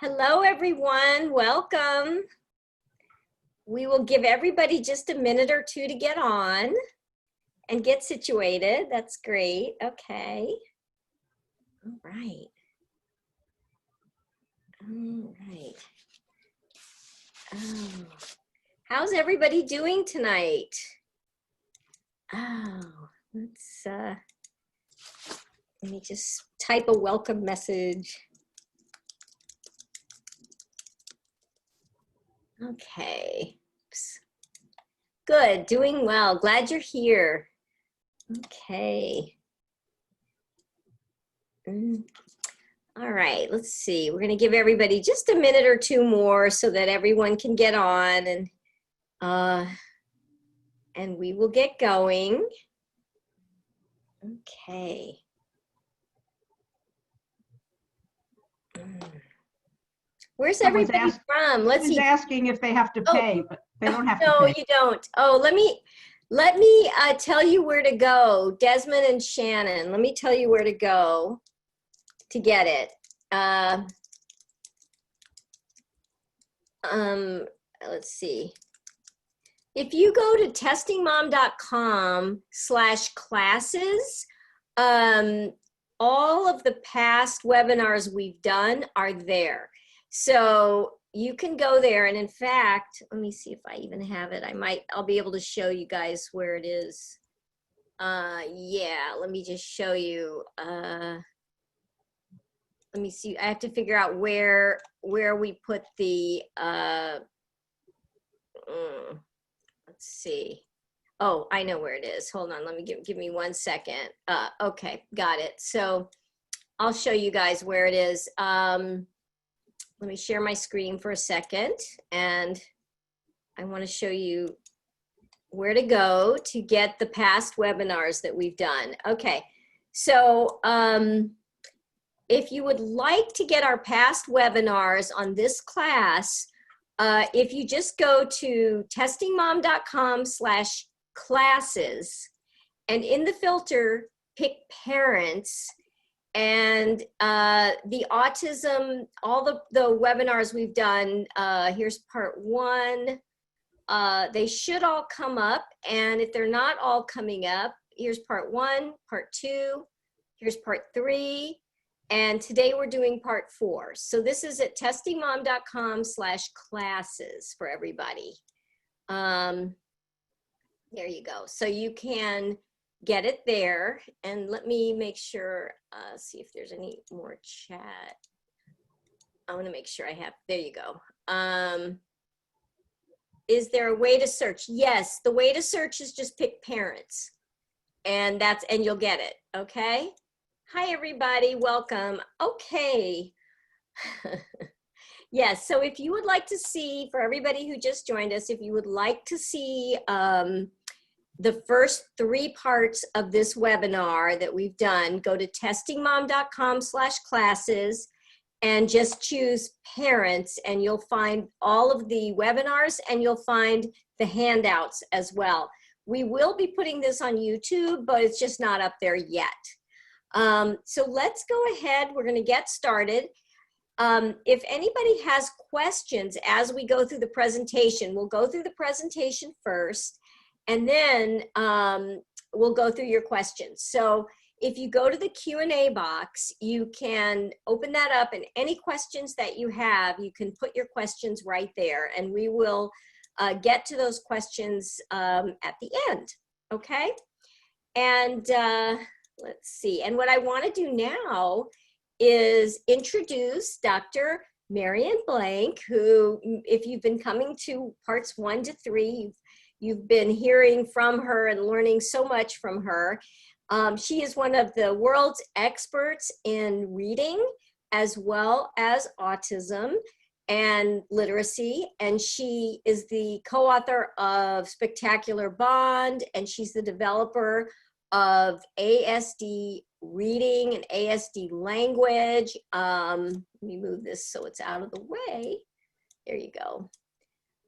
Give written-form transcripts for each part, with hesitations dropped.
Hello, everyone. Welcome. We will give everybody just a minute or two to get on and get situated. That's great. Okay. All right. All right. Oh. How's everybody doing tonight? Oh, let me just type a welcome message. Okay. Oops. Good, doing well. Glad you're here. Okay. All right, let's see. We're going to give everybody just a minute or two more so that everyone can get on, and we will get going. Okay. Where's everybody from? Let's see. Asking if they have to pay, but they don't have to pay. No, you don't. Oh, let me tell you where to go. Desmond and Shannon, let me tell you where to go to get it. Let's see. If you go to testingmom.com/classes, all of the past webinars we've done are there. So you can go there, and in fact, let me see if I even have it. I'll be able to show you guys where it is. Yeah, let me just show you. Let me see. I have to figure out where we put the. Let's see. Oh, I know where it is. Hold on. Let me give me 1 second. Okay, got it. So I'll show you guys where it is. Let me share my screen for a second, and I want to show you where to go to get the past webinars that we've done. Okay, so if you would like to get our past webinars on this class, if you just go to testingmom.com/classes, and in the filter, pick parents, and the autism, all the webinars we've done, here's part 1. They should all come up, and if they're not all coming up, here's part 1, part 2, here's part 3, and today we're doing part 4. So this is at testingmom.com/classes for everybody. There you go. So you can get it there, and let me make sure, see if there's any more chat. I want to make sure I have, there you go. Is there a way to search? Yes, the way to search is just pick parents, and you'll get it. Okay. Hi everybody, welcome. Okay. Yes, so if you would like to see, for everybody who just joined us, if you would like to see the first 3 parts of this webinar that we've done, go to testingmom.com/classes and just choose parents, and you'll find all of the webinars, and you'll find the handouts as well. We will be putting this on YouTube, but it's just not up there yet. So let's go ahead. We're going to get started. If anybody has questions as we go through the presentation, we'll go through the presentation first, and then we'll go through your questions. So if you go to the Q&A box, you can open that up, and any questions that you have, you can put your questions right there, and we will get to those questions at the end, okay? And let's see, and what I want to do now is introduce Dr. Marion Blank, who, if you've been coming to parts 1 to 3, you've been hearing from her and learning so much from her. She is one of the world's experts in reading as well as autism and literacy, and she is the co-author of Spectacular Bond, and she's the developer of ASD reading and ASD language. Let me move this so it's out of the way. There you go.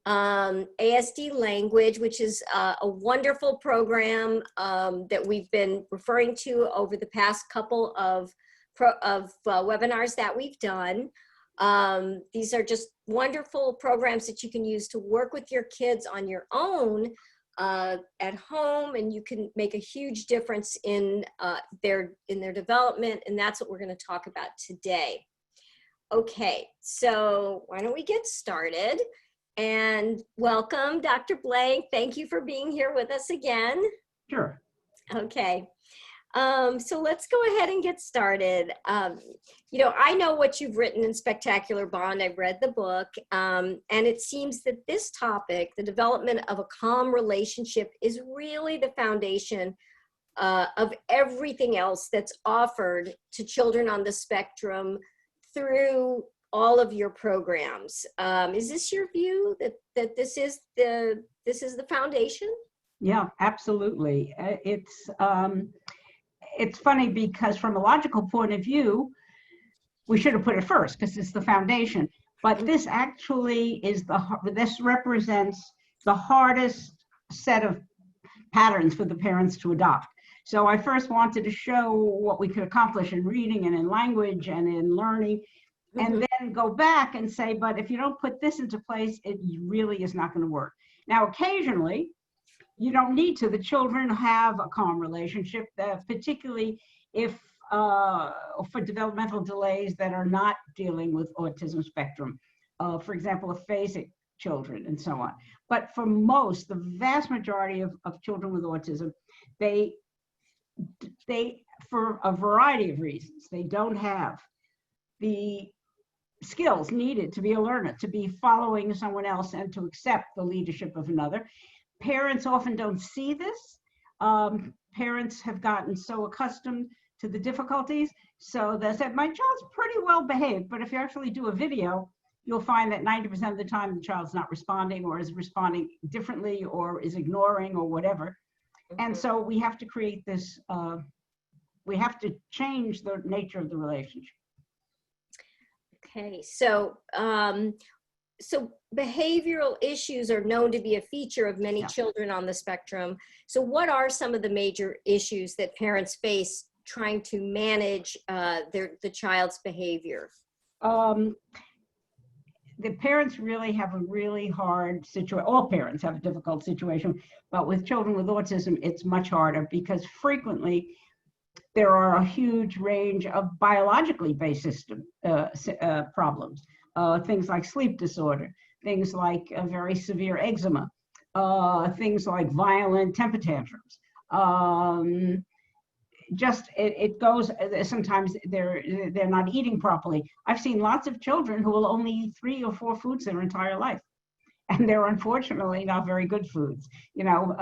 ASD language, which is a wonderful program that we've been referring to over the past couple of webinars that we've done. These are just wonderful programs that you can use to work with your kids on your own at home, and you can make a huge difference in their development, and that's what we're going to talk about today. Okay, so why don't we get started? And welcome, Dr. Blank. Thank you for being here with us again. Sure. Okay. So let's go ahead and get started. You know, I know what you've written in Spectacular Bond. I've read the book, and it seems that this topic, the development of a calm relationship, is really the foundation of everything else that's offered to children on the spectrum through all of your programs. Is this your view that this is the foundation? Yeah, absolutely. It's funny because from a logical point of view, we should have put it first because it's the foundation. But this actually is this represents the hardest set of patterns for the parents to adopt. So I first wanted to show what we could accomplish in reading and in language and in learning, and then go back and say, but if you don't put this into place, it really is not going to work. Now, occasionally, you don't need to. The children have a calm relationship, particularly if for developmental delays that are not dealing with autism spectrum. For example, aphasic children and so on. But for most, the vast majority of children with autism, they, for a variety of reasons, they don't have the skills needed to be a learner, to be following someone else and to accept the leadership of another. Parents often don't see this. Parents have gotten so accustomed to the difficulties, so they said, my child's pretty well behaved, but if you actually do a video, you'll find that 90% of the time the child's not responding, or is responding differently, or is ignoring, or whatever. And so we have to create this, we have to change the nature of the relationship. Okay, so so behavioral issues are known to be a feature of many children on the spectrum. So what are some of the major issues that parents face trying to manage the child's behavior? The parents really have a really hard situation. All parents have a difficult situation, but with children with autism, it's much harder because frequently there are a huge range of biologically based system problems. Things like sleep disorder, things like a very severe eczema, things like violent temper tantrums. It goes, sometimes they're not eating properly. I've seen lots of children who will only eat 3 or 4 foods their entire life. And they're unfortunately not very good foods. You know,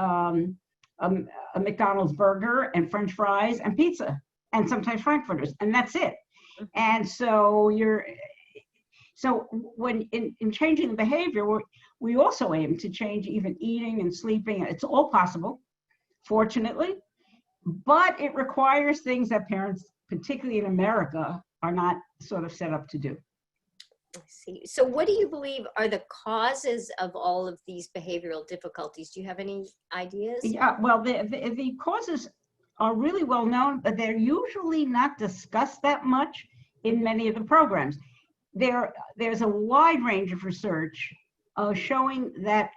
a McDonald's burger and French fries and pizza and sometimes Frankfurters, and that's it. And so so when in changing the behavior, we also aim to change even eating and sleeping. It's all possible, fortunately, but it requires things that parents, particularly in America, are not sort of set up to do. I see. So what do you believe are the causes of all of these behavioral difficulties? Do you have any ideas? Yeah, well, the causes are really well known, but they're usually not discussed that much in many of the programs. There's a wide range of research showing that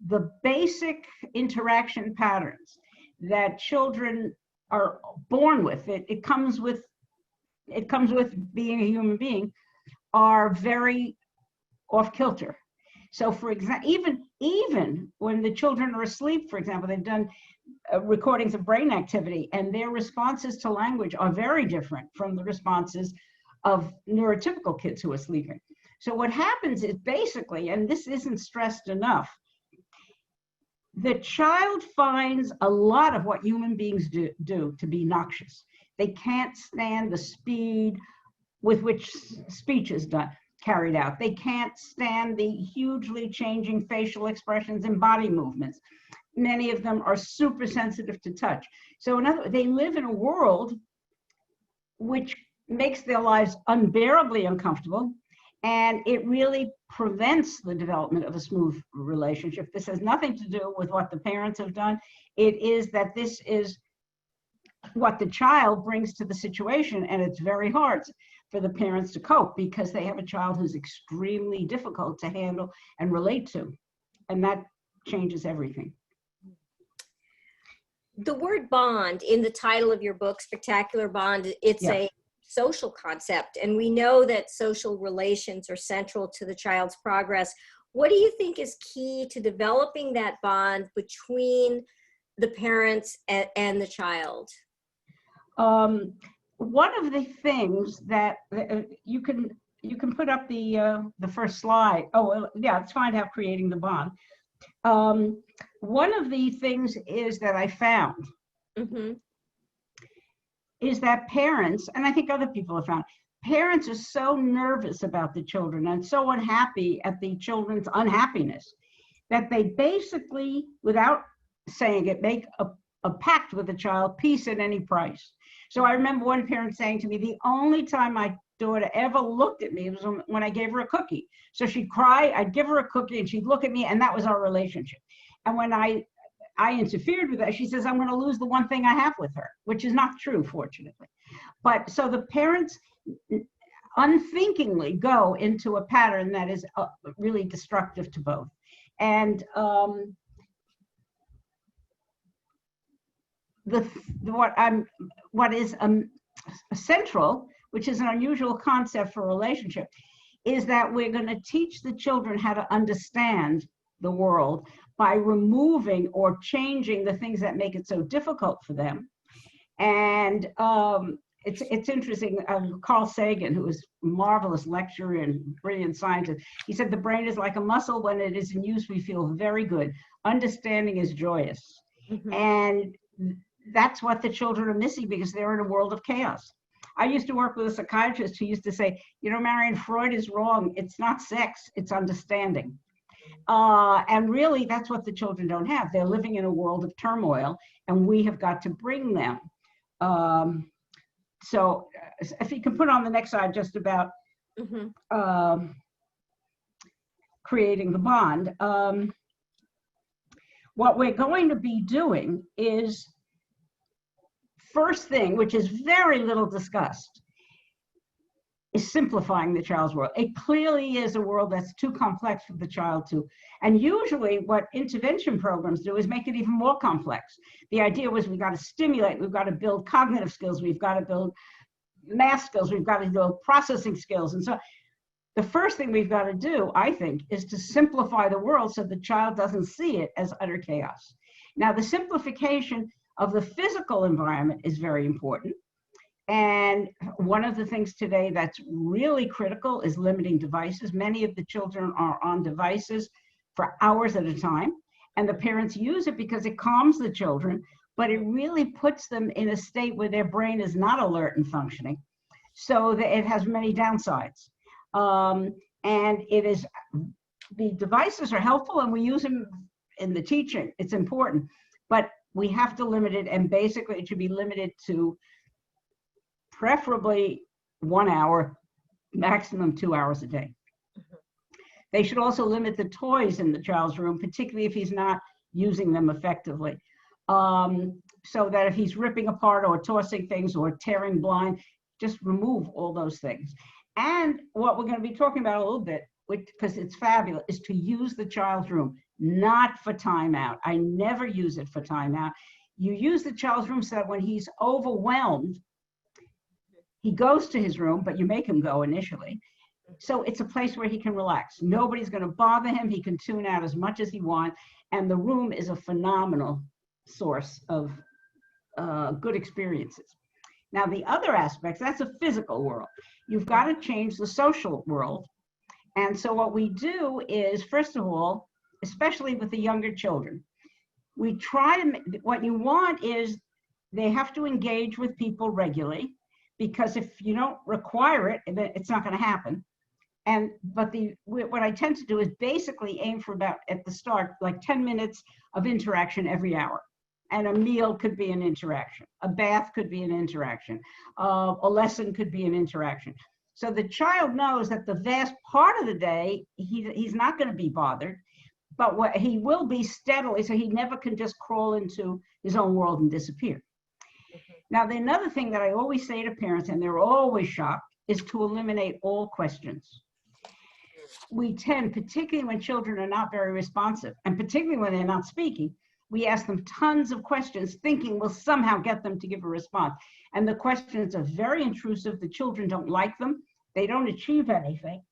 the basic interaction patterns that children are born with, it comes with being a human being, are very off kilter. So for example, even when the children are asleep, for example, they've done recordings of brain activity, and their responses to language are very different from the responses of neurotypical kids who are sleeping. So what happens is basically, and this isn't stressed enough, the child finds a lot of what human beings do to be noxious. They can't stand the speed with which speech is carried out. They can't stand the hugely changing facial expressions and body movements. Many of them are super sensitive to touch. So in other words, they live in a world which makes their lives unbearably uncomfortable, and it really prevents the development of a smooth relationship. This has nothing to do with what the parents have done. It is that this is what the child brings to the situation. And it's very hard for the parents to cope because they have a child who's extremely difficult to handle and relate to. And that changes everything. The word bond in the title of your book, Spectacular Bond, it's Yeah. a social concept. And we know that social relations are central to the child's progress. What do you think is key to developing that bond between the parents and the child? One of the things that you can put up the first slide. Oh, well, yeah, it's fine to have creating the bond. One of the things is that I found is that parents, and I think other people have found, parents are so nervous about the children and so unhappy at the children's unhappiness that they basically, without saying it, make a pact with the child, peace at any price. So I remember one parent saying to me, the only time my daughter ever looked at me was when I gave her a cookie. So she'd cry, I'd give her a cookie, and she'd look at me, and that was our relationship. And when I interfered with that, she says, I'm going to lose the one thing I have with her, which is not true, fortunately. But so the parents unthinkingly go into a pattern that is really destructive to both. And what is central, which is an unusual concept for a relationship, is that we're going to teach the children how to understand the world by removing or changing the things that make it so difficult for them. And it's interesting, Carl Sagan, who was a marvelous lecturer and brilliant scientist, he said the brain is like a muscle. When it is in use, we feel very good. Understanding is joyous. And that's what the children are missing because they're in a world of chaos. I used to work with a psychiatrist who used to say, you know, Marion, Freud is wrong. It's not sex, it's understanding. And really, that's what the children don't have. They're living in a world of turmoil, and we have got to bring them. So if you can put on the next slide just about creating the bond. What we're going to be doing is, first thing, which is very little discussed, is simplifying the child's world. It clearly is a world that's too complex for the child to, and usually what intervention programs do is make it even more complex. The idea was we've got to stimulate, we've got to build cognitive skills, we've got to build math skills, we've got to build processing skills. And so the first thing we've got to do, I think, is to simplify the world so the child doesn't see it as utter chaos. Now, the simplification of the physical environment is very important. And one of the things today that's really critical is limiting devices. Many of the children are on devices for hours at a time, and the parents use it because it calms the children, but it really puts them in a state where their brain is not alert and functioning, so that it has many downsides. And it is, the devices are helpful and we use them in the teaching, it's important, but we have to limit it, and basically it should be limited to preferably 1 hour, maximum 2 hours a day. They should also limit the toys in the child's room, particularly if he's not using them effectively. So that if he's ripping apart or tossing things or tearing blind, just remove all those things. And what we're going to be talking about a little bit, because it's fabulous, is to use the child's room, not for timeout. I never use it for timeout. You use the child's room so that when he's overwhelmed, he goes to his room, but you make him go initially. So it's a place where he can relax. Nobody's going to bother him. He can tune out as much as he wants. And the room is a phenomenal source of good experiences. Now, the other aspects, that's a physical world. You've got to change the social world. And so what we do is, first of all, especially with the younger children, we try to, what you want is they have to engage with people regularly, because if you don't require it, it's not going to happen. But what I tend to do is basically aim for about, at the start, like 10 minutes of interaction every hour. And a meal could be an interaction. A bath could be an interaction. A lesson could be an interaction. So the child knows that the vast part of the day, he's not going to be bothered, but what he will be steadily, so he never can just crawl into his own world and disappear. Now, the another thing that I always say to parents, and they're always shocked, is to eliminate all questions. We tend, particularly when children are not very responsive, and particularly when they're not speaking, we ask them tons of questions, thinking we'll somehow get them to give a response. And the questions are very intrusive. The children don't like them. They don't achieve anything.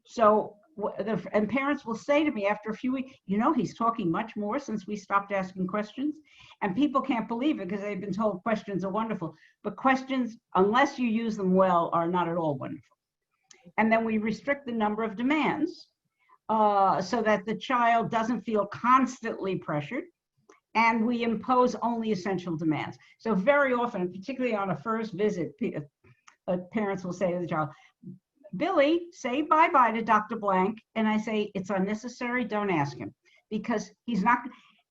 So, and parents will say to me after a few weeks, you know, he's talking much more since we stopped asking questions. And people can't believe it because they've been told questions are wonderful. But questions, unless you use them well, are not at all wonderful. And then we restrict the number of demands so that the child doesn't feel constantly pressured. And we impose only essential demands. So very often, particularly on a first visit, parents will say to the child, Billy, say bye-bye to Dr. Blank. And I say, it's unnecessary, don't ask him. Because he's not,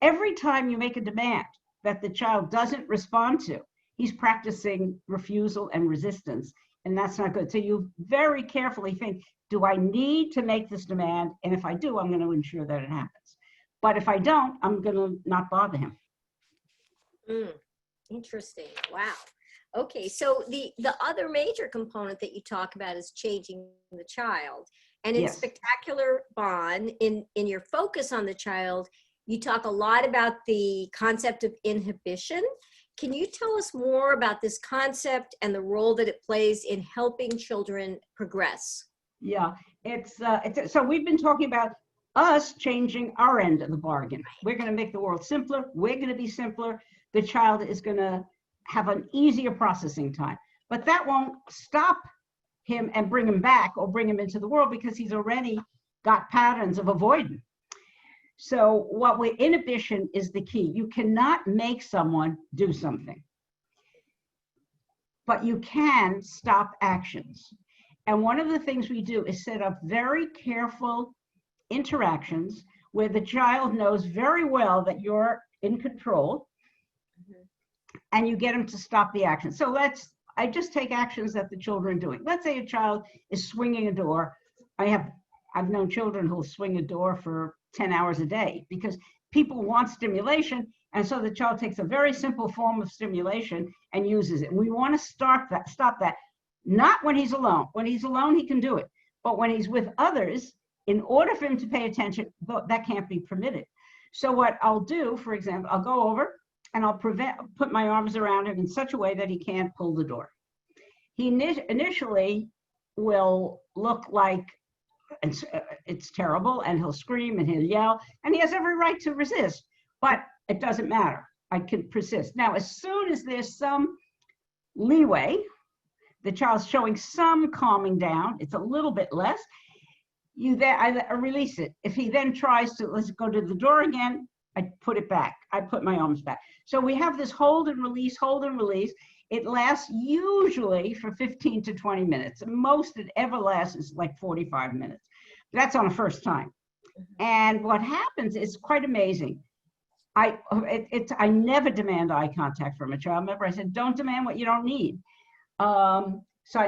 every time you make a demand that the child doesn't respond to, he's practicing refusal and resistance. And that's not good. So you very carefully think, do I need to make this demand? And if I do, I'm going to ensure that it happens. But if I don't, I'm going to not bother him. Interesting. Wow. Okay, so the other major component that you talk about is changing the child. And in Yes. Spectacular Bond, in your focus on the child, you talk a lot about the concept of inhibition. Can you tell us more about this concept and the role that it plays in helping children progress? Yeah, it's so we've been talking about us changing our end of the bargain. We're going to make the world simpler. We're going to be simpler. The child is going to have an easier processing time. But that won't stop him and bring him back or bring him into the world because he's already got patterns of avoidance. So inhibition is the key. You cannot make someone do something, but you can stop actions. And one of the things we do is set up very careful interactions where the child knows very well that you're in control and you get them to stop the action. So I just take actions that the children are doing. Let's say a child is swinging a door. I've known children who'll swing a door for 10 hours a day because people want stimulation. And so the child takes a very simple form of stimulation and uses it. And we want to stop that. Not when he's alone. When he's alone, he can do it. But when he's with others, in order for him to pay attention, that can't be permitted. So what I'll do, for example, I'll go over and I'll put my arms around him in such a way that he can't pull the door. He initially will look like it's terrible, and he'll scream and he'll yell, and he has every right to resist, but it doesn't matter. I can persist. Now, as soon as there's some leeway, the child's showing some calming down, it's a little bit less, I release it. If he then tries to, let's go to the door again, I put it back. I put my arms back. So we have this hold and release, hold and release. It lasts usually for 15 to 20 minutes. Most it ever lasts is like 45 minutes. That's on a first time. And what happens is quite amazing. I never demand eye contact from a child. Remember, I said, don't demand what you don't need. So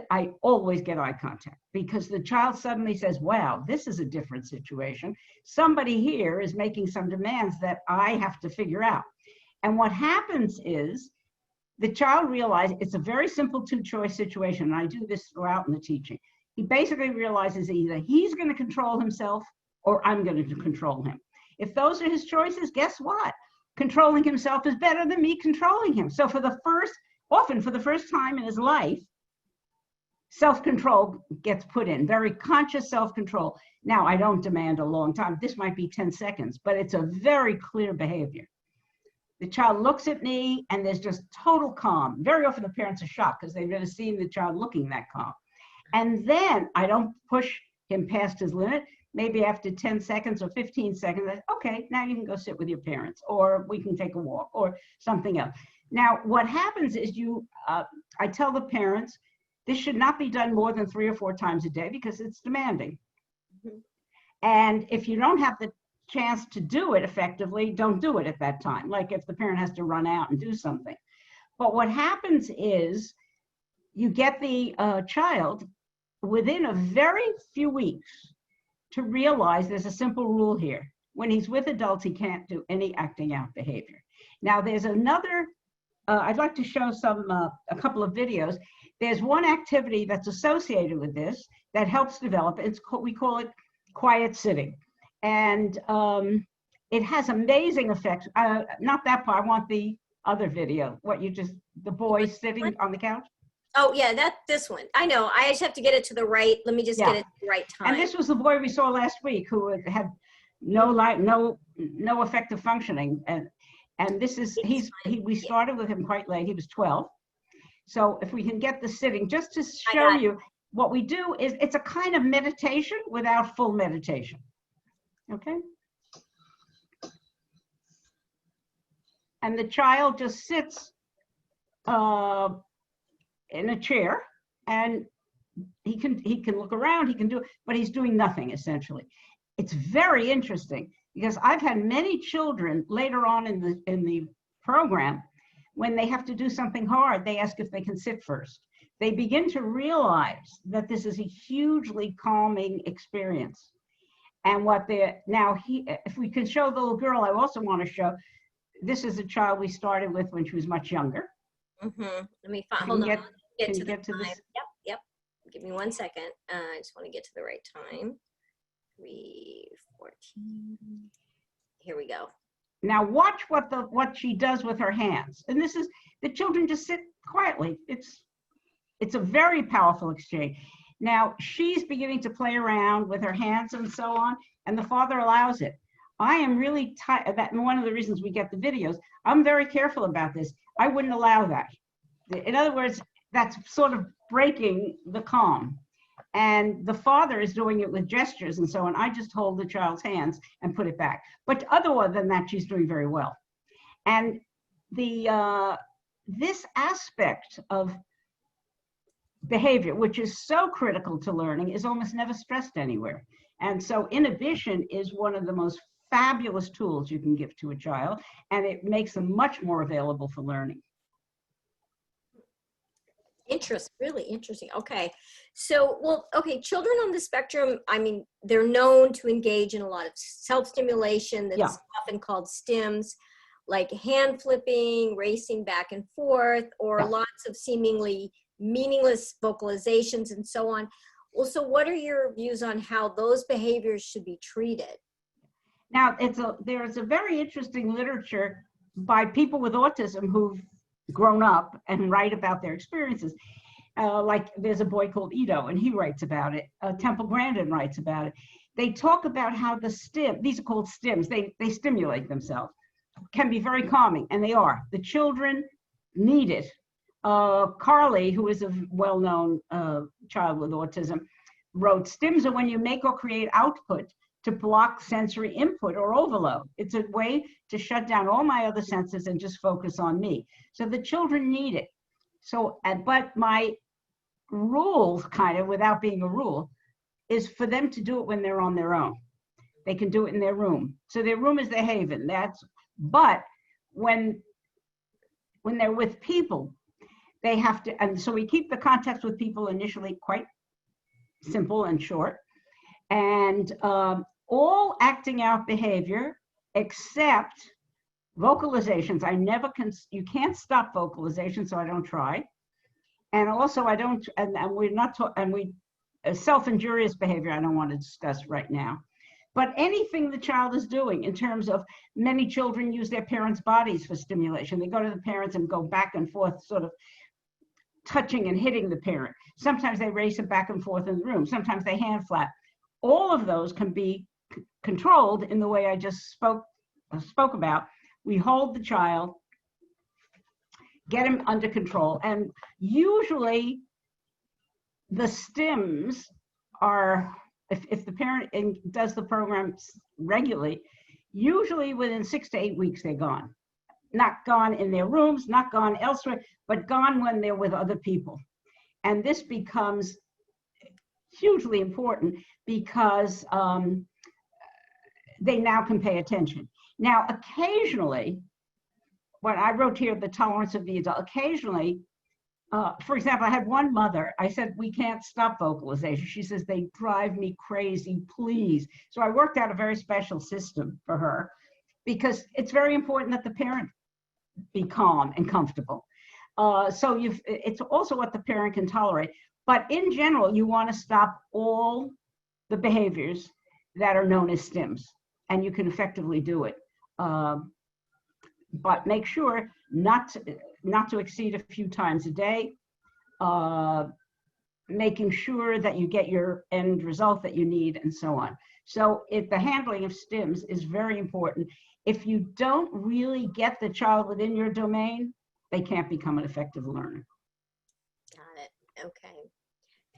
I always get eye contact because the child suddenly says, wow, this is a different situation. Somebody here is making some demands that I have to figure out. And what happens is the child realizes it's a very simple two-choice situation. And I do this throughout in the teaching. He basically realizes either he's going to control himself or I'm going to control him. If those are his choices, guess what? Controlling himself is better than me controlling him. So often for the first time in his life, self-control gets put in, very conscious self-control. Now, I don't demand a long time. This might be 10 seconds, but it's a very clear behavior. The child looks at me and there's just total calm. Very often the parents are shocked because they've never seen the child looking that calm. And then I don't push him past his limit. Maybe after 10 seconds or 15 seconds, okay, now you can go sit with your parents, or we can take a walk, or something else. Now, what happens is I tell the parents, this should not be done more than 3 or 4 times a day because it's demanding. Mm-hmm. And if you don't have the chance to do it effectively, don't do it at that time. Like if the parent has to run out and do something. But what happens is you get the child within a very few weeks to realize there's a simple rule here. When he's with adults, he can't do any acting out behavior. Now, there's another I'd like to show a couple of videos. There's one activity that's associated with this that helps develop. We call it quiet sitting. And it has amazing effects. Not that part, I want the other video. The boy sitting on the couch? Oh yeah, this one. I know, I just have to get it to the right, let me just get it to the right time. And this was the boy we saw last week who had no effective functioning. And this is, we started with him quite late, he was 12. So if we can get the sitting, just to show you, what we do is, it's a kind of meditation without full meditation. Okay? And the child just sits in a chair, and he can look around, he can do it, but he's doing nothing essentially. It's very interesting because I've had many children later on in the program, when they have to do something hard, they ask if they can sit first. They begin to realize that this is a hugely calming experience. And if we can show the little girl, I also want to show, this is a child we started with when she was much younger. Let me find, hold on, get to this. Yep. Give me 1 second. I just want to get to the right time. 3:14. Here we go. Now watch what she does with her hands. And this is, the children just sit quietly. It's a very powerful exchange. Now she's beginning to play around with her hands and so on, and the father allows it. I am really tired. That one of the reasons we get the videos. I'm very careful about this. I wouldn't allow that. In other words, that's sort of breaking the calm. And the father is doing it with gestures and so on. I just hold the child's hands and put it back. But other than that, she's doing very well. And this aspect of behavior, which is so critical to learning, is almost never stressed anywhere. And so inhibition is one of the most fabulous tools you can give to a child, and it makes them much more available for learning. Really interesting. Okay. So, children on the spectrum, I mean, they're known to engage in a lot of self-stimulation that's often called stims, like hand flipping, racing back and forth, or lots of seemingly meaningless vocalizations and so on. Well, so what are your views on how those behaviors should be treated? Now, there's a very interesting literature by people with autism who've grown up and write about their experiences. Like there's a boy called Ito, and he writes about it. Temple Grandin writes about it. They talk about how these are called stims, they stimulate themselves, can be very calming, and they are. The children need it. Carly, who is a well-known child with autism, wrote, stims are when you make or create output to block sensory input or overload. It's a way to shut down all my other senses and just focus on me. So the children need it. So, but my rule, kind of, without being a rule, is for them to do it when they're on their own. They can do it in their room. So their room is their haven. But when they're with people, they have to, and so we keep the context with people initially quite simple and short. And all acting out behavior except vocalizations. You can't stop vocalization, so I don't try. And also I don't, and we're not, self-injurious behavior I don't want to discuss right now. But anything the child is doing in terms of, many children use their parents' bodies for stimulation. They go to the parents and go back and forth, sort of touching and hitting the parent. Sometimes they race it back and forth in the room. Sometimes they hand flap. All of those can be controlled in the way I just spoke about. We hold the child, get him under control, and usually the stims are, if the parent does the program regularly, usually within 6 to 8 weeks they're gone. Not gone in their rooms, not gone elsewhere, but gone when they're with other people. And this becomes hugely important because they now can pay attention. Now, occasionally, what I wrote here, the tolerance of the adult, occasionally, for example, I had one mother, I said, we can't stop vocalization. She says, they drive me crazy, please. So I worked out a very special system for her, because it's very important that the parent be calm and comfortable. So it's also what the parent can tolerate. But in general, you want to stop all the behaviors that are known as stims, and you can effectively do it. But make sure not to exceed a few times a day, making sure that you get your end result that you need, and so on. So the handling of stims is very important. If you don't really get the child within your domain, they can't become an effective learner. Got it. Okay.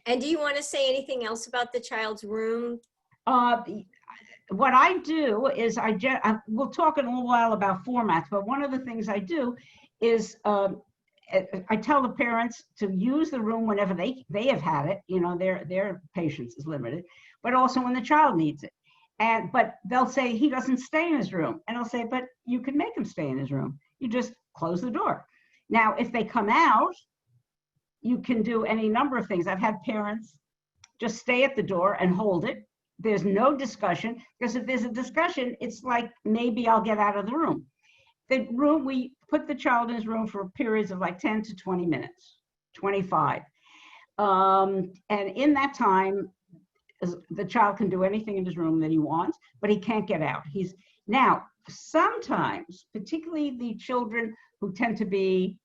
And do you want to say anything else about the child's room? What I do is we'll talk in a little while about formats, but one of the things I do is I tell the parents to use the room whenever they have had it. You know, their patience is limited, but also when the child needs it. But they'll say he doesn't stay in his room, and I'll say, but you can make him stay in his room. You just close the door. Now, if they come out, you can do any number of things. I've had parents just stay at the door and hold it. There's no discussion, because if there's a discussion, it's like, maybe I'll get out of the room. The room, we put the child in his room for periods of like 10 to 20 minutes, 25. And in that time, the child can do anything in his room that he wants, but he can't get out. Now, sometimes, particularly the children who tend to be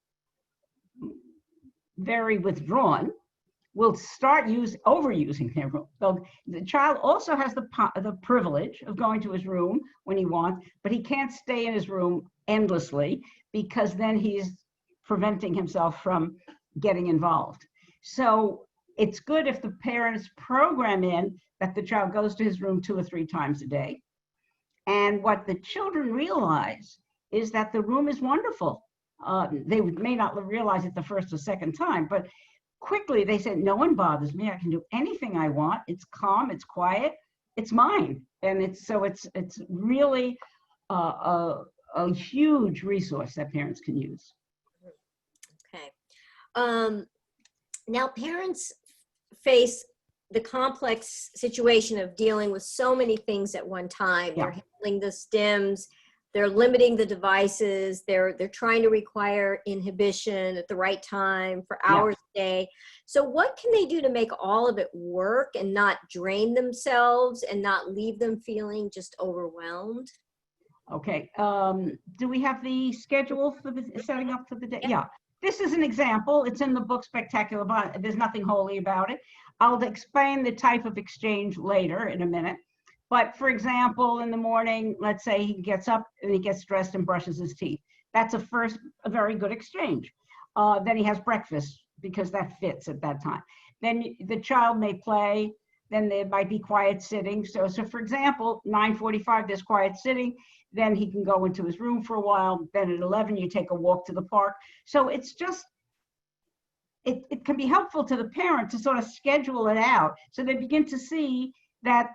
very withdrawn, will start overusing their room. So the child also has the privilege of going to his room when he wants, but he can't stay in his room endlessly, because then he's preventing himself from getting involved. So it's good if the parents program in that the child goes to his room 2 or 3 times a day. And what the children realize is that the room is wonderful. They may not realize it the first or second time, but quickly they say, no one bothers me. I can do anything I want. It's calm, it's quiet, it's mine. And it's really a huge resource that parents can use. Okay. Now, parents face the complex situation of dealing with so many things at one time. Yeah. They're handling the stims, they're limiting the devices, they're trying to require inhibition at the right time for hours a day. So what can they do to make all of it work and not drain themselves and not leave them feeling just overwhelmed? Okay. Do we have the schedule for the setting up for the day? Yeah. This is an example. It's in the book Spectacular Bond. There's nothing holy about it. I'll explain the type of exchange later in a minute. But for example, in the morning, let's say he gets up and he gets dressed and brushes his teeth. That's a very good exchange. Then he has breakfast, because that fits at that time. Then the child may play. Then there might be quiet sitting. So for example, 9:45, there's quiet sitting. Then he can go into his room for a while. Then at 11, you take a walk to the park. So it's just, it can be helpful to the parent to sort of schedule it out, so they begin to see that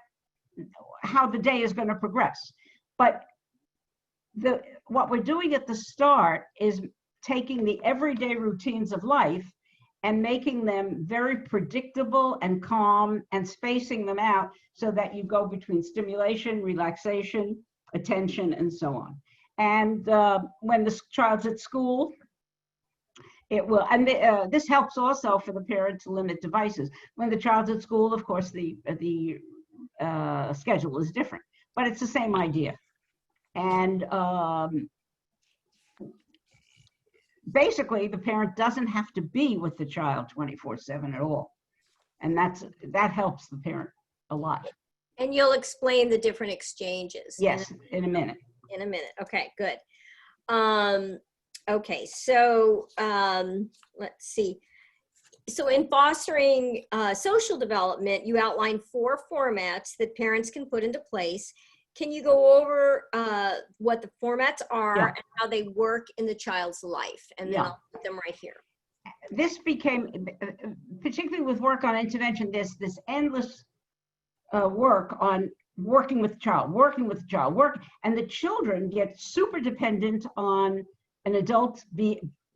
how the day is going to progress. But what we're doing at the start is taking the everyday routines of life and making them very predictable and calm, and spacing them out so that you go between stimulation, relaxation, attention, and so on. And when the child's at school, it will, and this helps also for the parent to limit devices. When the child's at school, of course, the schedule is different, but it's the same idea. And basically, the parent doesn't have to be with the child 24/7 at all. And that helps the parent a lot. And you'll explain the different exchanges. Yes, in a minute. In a minute. Okay, good. Okay, so let's see. So in fostering social development, you outline 4 formats that parents can put into place. Can you go over what the formats are and how they work in the child's life? And then I'll put them right here. This became, particularly with work on intervention, this endless work on working with the child, and the children get super dependent on an adult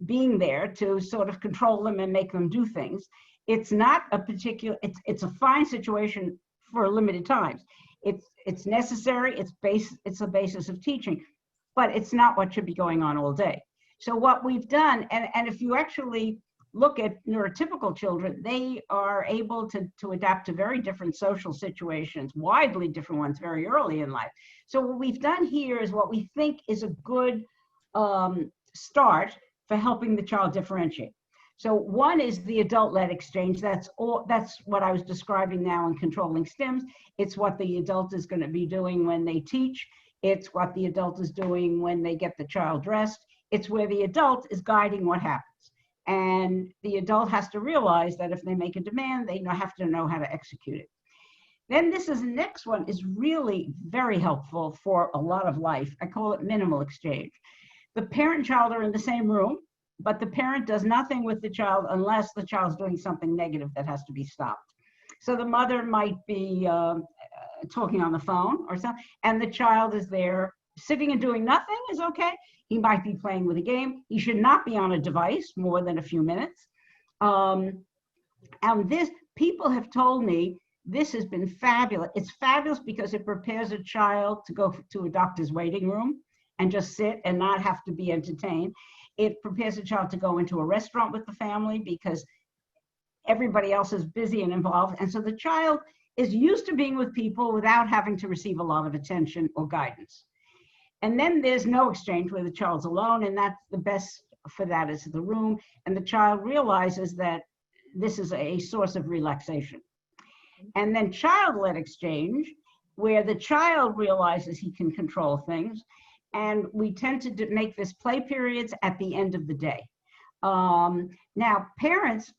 being there to sort of control them and make them do things. It's not a particular, it's a fine situation for limited times. It's necessary, it's a basis of teaching, but it's not what should be going on all day. So what we've done, and if you actually look at neurotypical children, they are able to adapt to very different social situations, widely different ones very early in life. So what we've done here is what we think is a good start for helping the child differentiate. So one is the adult-led exchange. That's what I was describing now in controlling stims. It's what the adult is going to be doing when they teach. It's what the adult is doing when they get the child dressed. It's where the adult is guiding what happens. And the adult has to realize that if they make a demand, they have to know how to execute it. Then the next one is really very helpful for a lot of life. I call it minimal exchange. The parent and child are in the same room, but the parent does nothing with the child unless the child's doing something negative that has to be stopped. So the mother might be talking on the phone or something, and the child is there sitting and doing nothing is okay. He might be playing with a game. He should not be on a device more than a few minutes. And people have told me this has been fabulous. It's fabulous because it prepares a child to go to a doctor's waiting room and just sit and not have to be entertained. It prepares a child to go into a restaurant with the family because everybody else is busy and involved. And so the child is used to being with people without having to receive a lot of attention or guidance. And then there's no exchange where the child's alone, and that's the best for that is the room. And the child realizes that this is a source of relaxation. And then child-led exchange, where the child realizes he can control things. And we tend to make this play periods at the end of the day. Now, parents,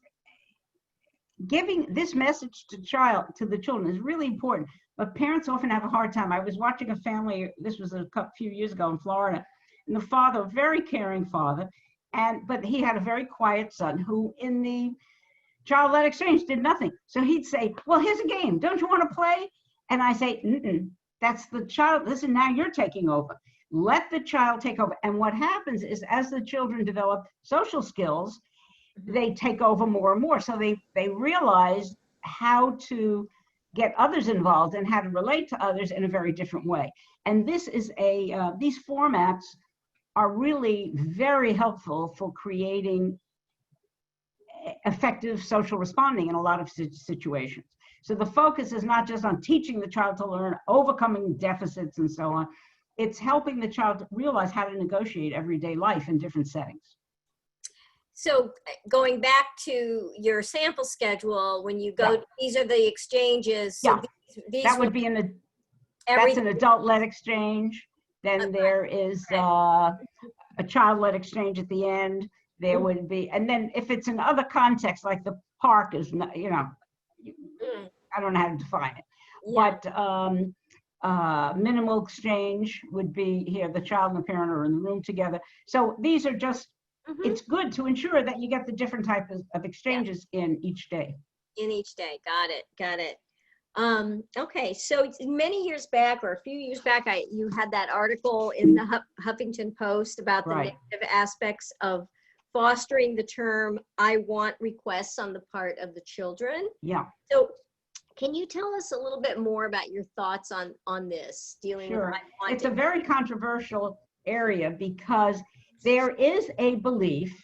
giving this message to the children is really important, but parents often have a hard time. I was watching a family, this was a few years ago in Florida, and the father, a very caring father, but he had a very quiet son who in the child-led exchange did nothing. So he'd say, well, here's a game. Don't you want to play? And I say, that's the child. Listen, now you're taking over. Let the child take over. And what happens is as the children develop social skills, they take over more and more. So they realize how to get others involved and how to relate to others in a very different way. And this is these formats are really very helpful for creating effective social responding in a lot of situations. So the focus is not just on teaching the child to learn, overcoming deficits and so on. It's helping the child realize how to negotiate everyday life in different settings. So going back to your sample schedule, when you go, these are the exchanges. So these that would be that's an adult-led exchange. Then there is a child-led exchange at the end. There would be, and then if it's in other contexts, like the park is, I don't know how to define it, but minimal exchange would be here, the child and the parent are in the room together. So these are just, it's good to ensure that you get the different types of exchanges in each day. Got it. Okay, so many years back, or a few years back, you had that article in the Huffington Post about the negative aspects of fostering the term "I want" requests on the part of the children. Yeah. So can you tell us a little bit more about your thoughts on this, dealing with "I want"? It's a very controversial area because there is a belief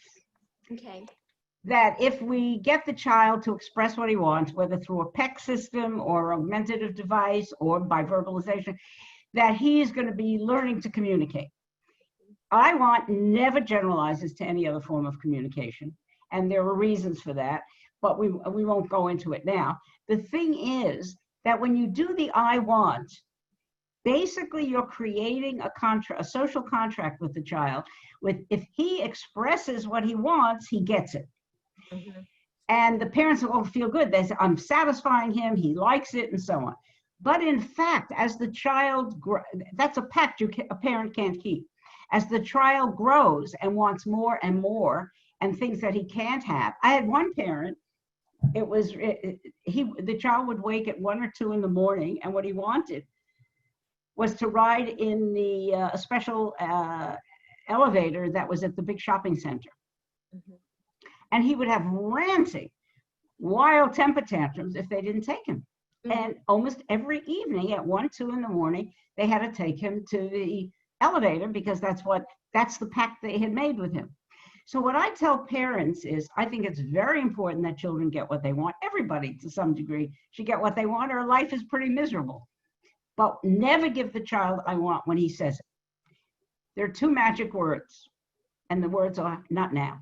that if we get the child to express what he wants, whether through a PEC system or an augmentative device or by verbalization, that he's going to be learning to communicate. I want never generalizes to any other form of communication, and there are reasons for that, but we won't go into it now. The thing is that when you do the I want, basically you're creating a social contract with the child. If he expresses what he wants, he gets it. And the parents will feel good. They say, I'm satisfying him, he likes it, and so on. But in fact, as the child grows, that's a pact a parent can't keep. As the child grows and wants more and more and things that he can't have. I had one parent, the child would wake at 1 or 2 in the morning, and what he wanted was to ride in the special elevator that was at the big shopping center. And he would have ranting, wild temper tantrums if they didn't take him. And almost every evening at 1, 2 in the morning, they had to take him to the elevator because that's that's the pact they had made with him. So what I tell parents is, I think it's very important that children get what they want. Everybody, to some degree, should get what they want, or life is pretty miserable. But never give the child "I want" when he says it. There are two magic words, and the words are "not now."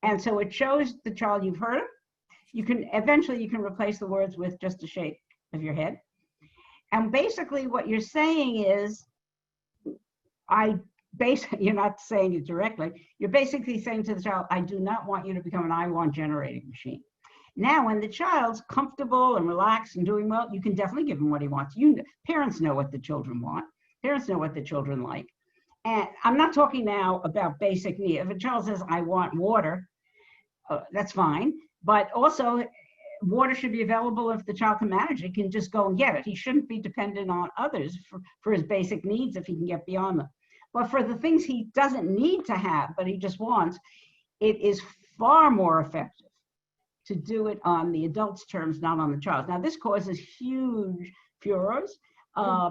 And so it shows the child you've heard him. You can eventually replace the words with just a shake of your head. And basically what you're saying is, you're not saying it directly. You're basically saying to the child, "I do not want you to become an I want generating machine." Now, when the child's comfortable and relaxed and doing well, you can definitely give him what he wants. Parents know what the children want. Parents know what the children like. And I'm not talking now about basic need. If a child says, "I want water," that's fine. But also, water should be available if the child can manage it. He can just go and get it. He shouldn't be dependent on others for his basic needs if he can get beyond them. But for the things he doesn't need to have, but he just wants, it is far more effective to do it on the adult's terms, not on the child's. Now, this causes huge furors.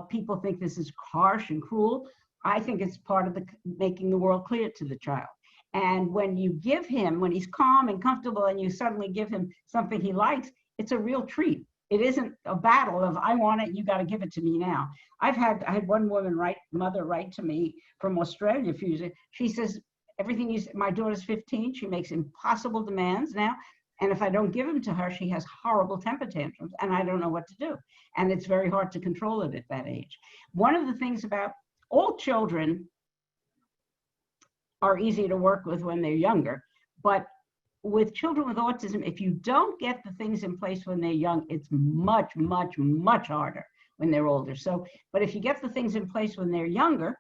People think this is harsh and cruel. I think it's part of making the world clear to the child. And when you give him, when he's calm and comfortable, and you suddenly give him something he likes, it's a real treat. It isn't a battle of, "I want it, you got to give it to me now." I had one mother write to me from Australia a few years ago. She says, my daughter's 15, she makes impossible demands now. And if I don't give them to her, she has horrible temper tantrums, and I don't know what to do. And it's very hard to control it at that age. One of the things about all children are easy to work with when they're younger, but with children with autism, if you don't get the things in place when they're young, it's much, much, much harder when they're older. So, but if you get the things in place when they're younger,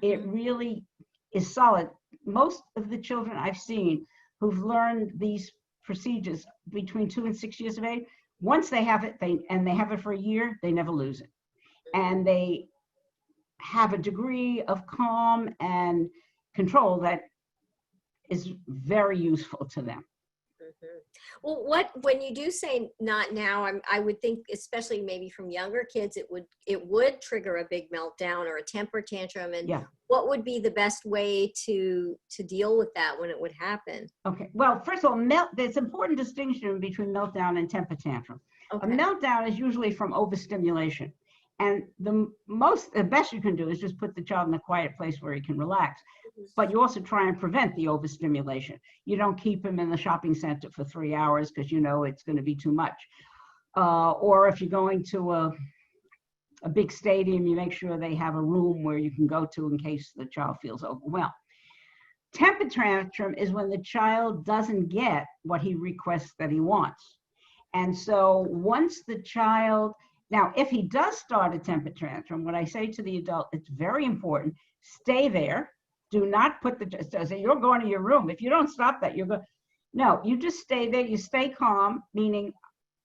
it really is solid. Most of the children I've seen who've learned these procedures between 2 and 6 years of age, once they have it, they have it for a year, they never lose it. And they have a degree of calm and control that is very useful to them. Well, when you do say "not now," I would think, especially maybe from younger kids, it would trigger a big meltdown or a temper tantrum. And what would be the best way to deal with that when it would happen? Okay. Well, first of all, there's an important distinction between meltdown and temper tantrum. Okay. A meltdown is usually from overstimulation. And the best you can do is just put the child in a quiet place where he can relax. But you also try and prevent the overstimulation. You don't keep him in the shopping center for 3 hours because you know it's going to be too much. Or if you're going to a big stadium, you make sure they have a room where you can go to in case the child feels overwhelmed. Temper tantrum is when the child doesn't get what he requests that he wants. And so once the child, now if he does start a temper tantrum, what I say to the adult, it's very important, stay there. Do not say, "You're going to your room." If you don't stop that, you're going. No, you just stay there. You stay calm, meaning,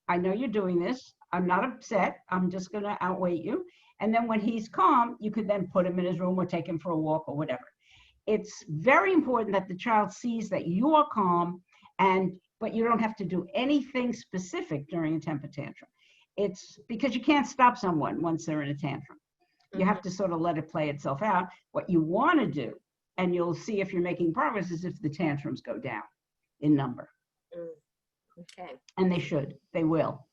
"I know you're doing this. I'm not upset. I'm just going to outweigh you." And then when he's calm, you could then put him in his room or take him for a walk or whatever. It's very important that the child sees that you are calm, but you don't have to do anything specific during a temper tantrum. It's because you can't stop someone once they're in a tantrum. You have to sort of let it play itself out. What you want to do, and you'll see if you're making progress, is if the tantrums go down in number. Okay. And they will.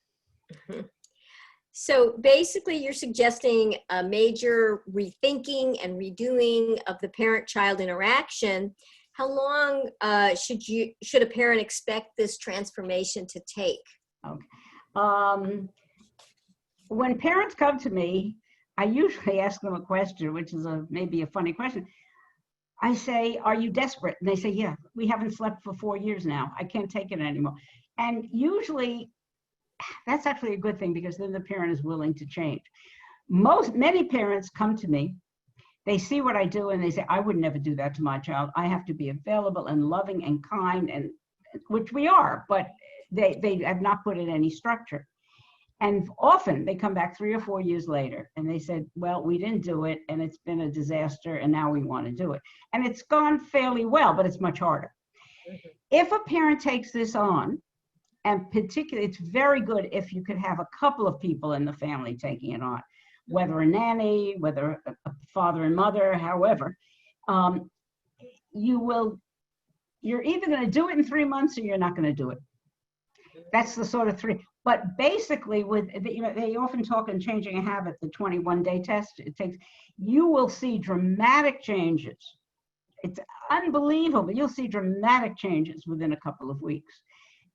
So basically you're suggesting a major rethinking and redoing of the parent-child interaction. How long should a parent expect this transformation to take? Okay. When parents come to me, I usually ask them a question, which is maybe a funny question. I say, "Are you desperate?" And they say, "Yeah, we haven't slept for 4 years now. I can't take it anymore." And usually that's actually a good thing, because then the parent is willing to change. Many parents come to me, they see what I do, and they say, "I would never do that to my child. I have to be available and loving and kind," and which we are, but they have not put in any structure. And often they come back 3 or 4 years later and they said, "Well, we didn't do it, and it's been a disaster, and now we want to do it." And it's gone fairly well, but it's much harder. If a parent takes this on, and particularly, it's very good if you could have a couple of people in the family taking it on, whether a nanny, whether a father and mother, however, You're either going to do it in 3 months or you're not going to do it. That's the sort of three. But basically, they often talk in changing a habit, the 21-day test. You will see dramatic changes. It's unbelievable. You'll see dramatic changes within a couple of weeks.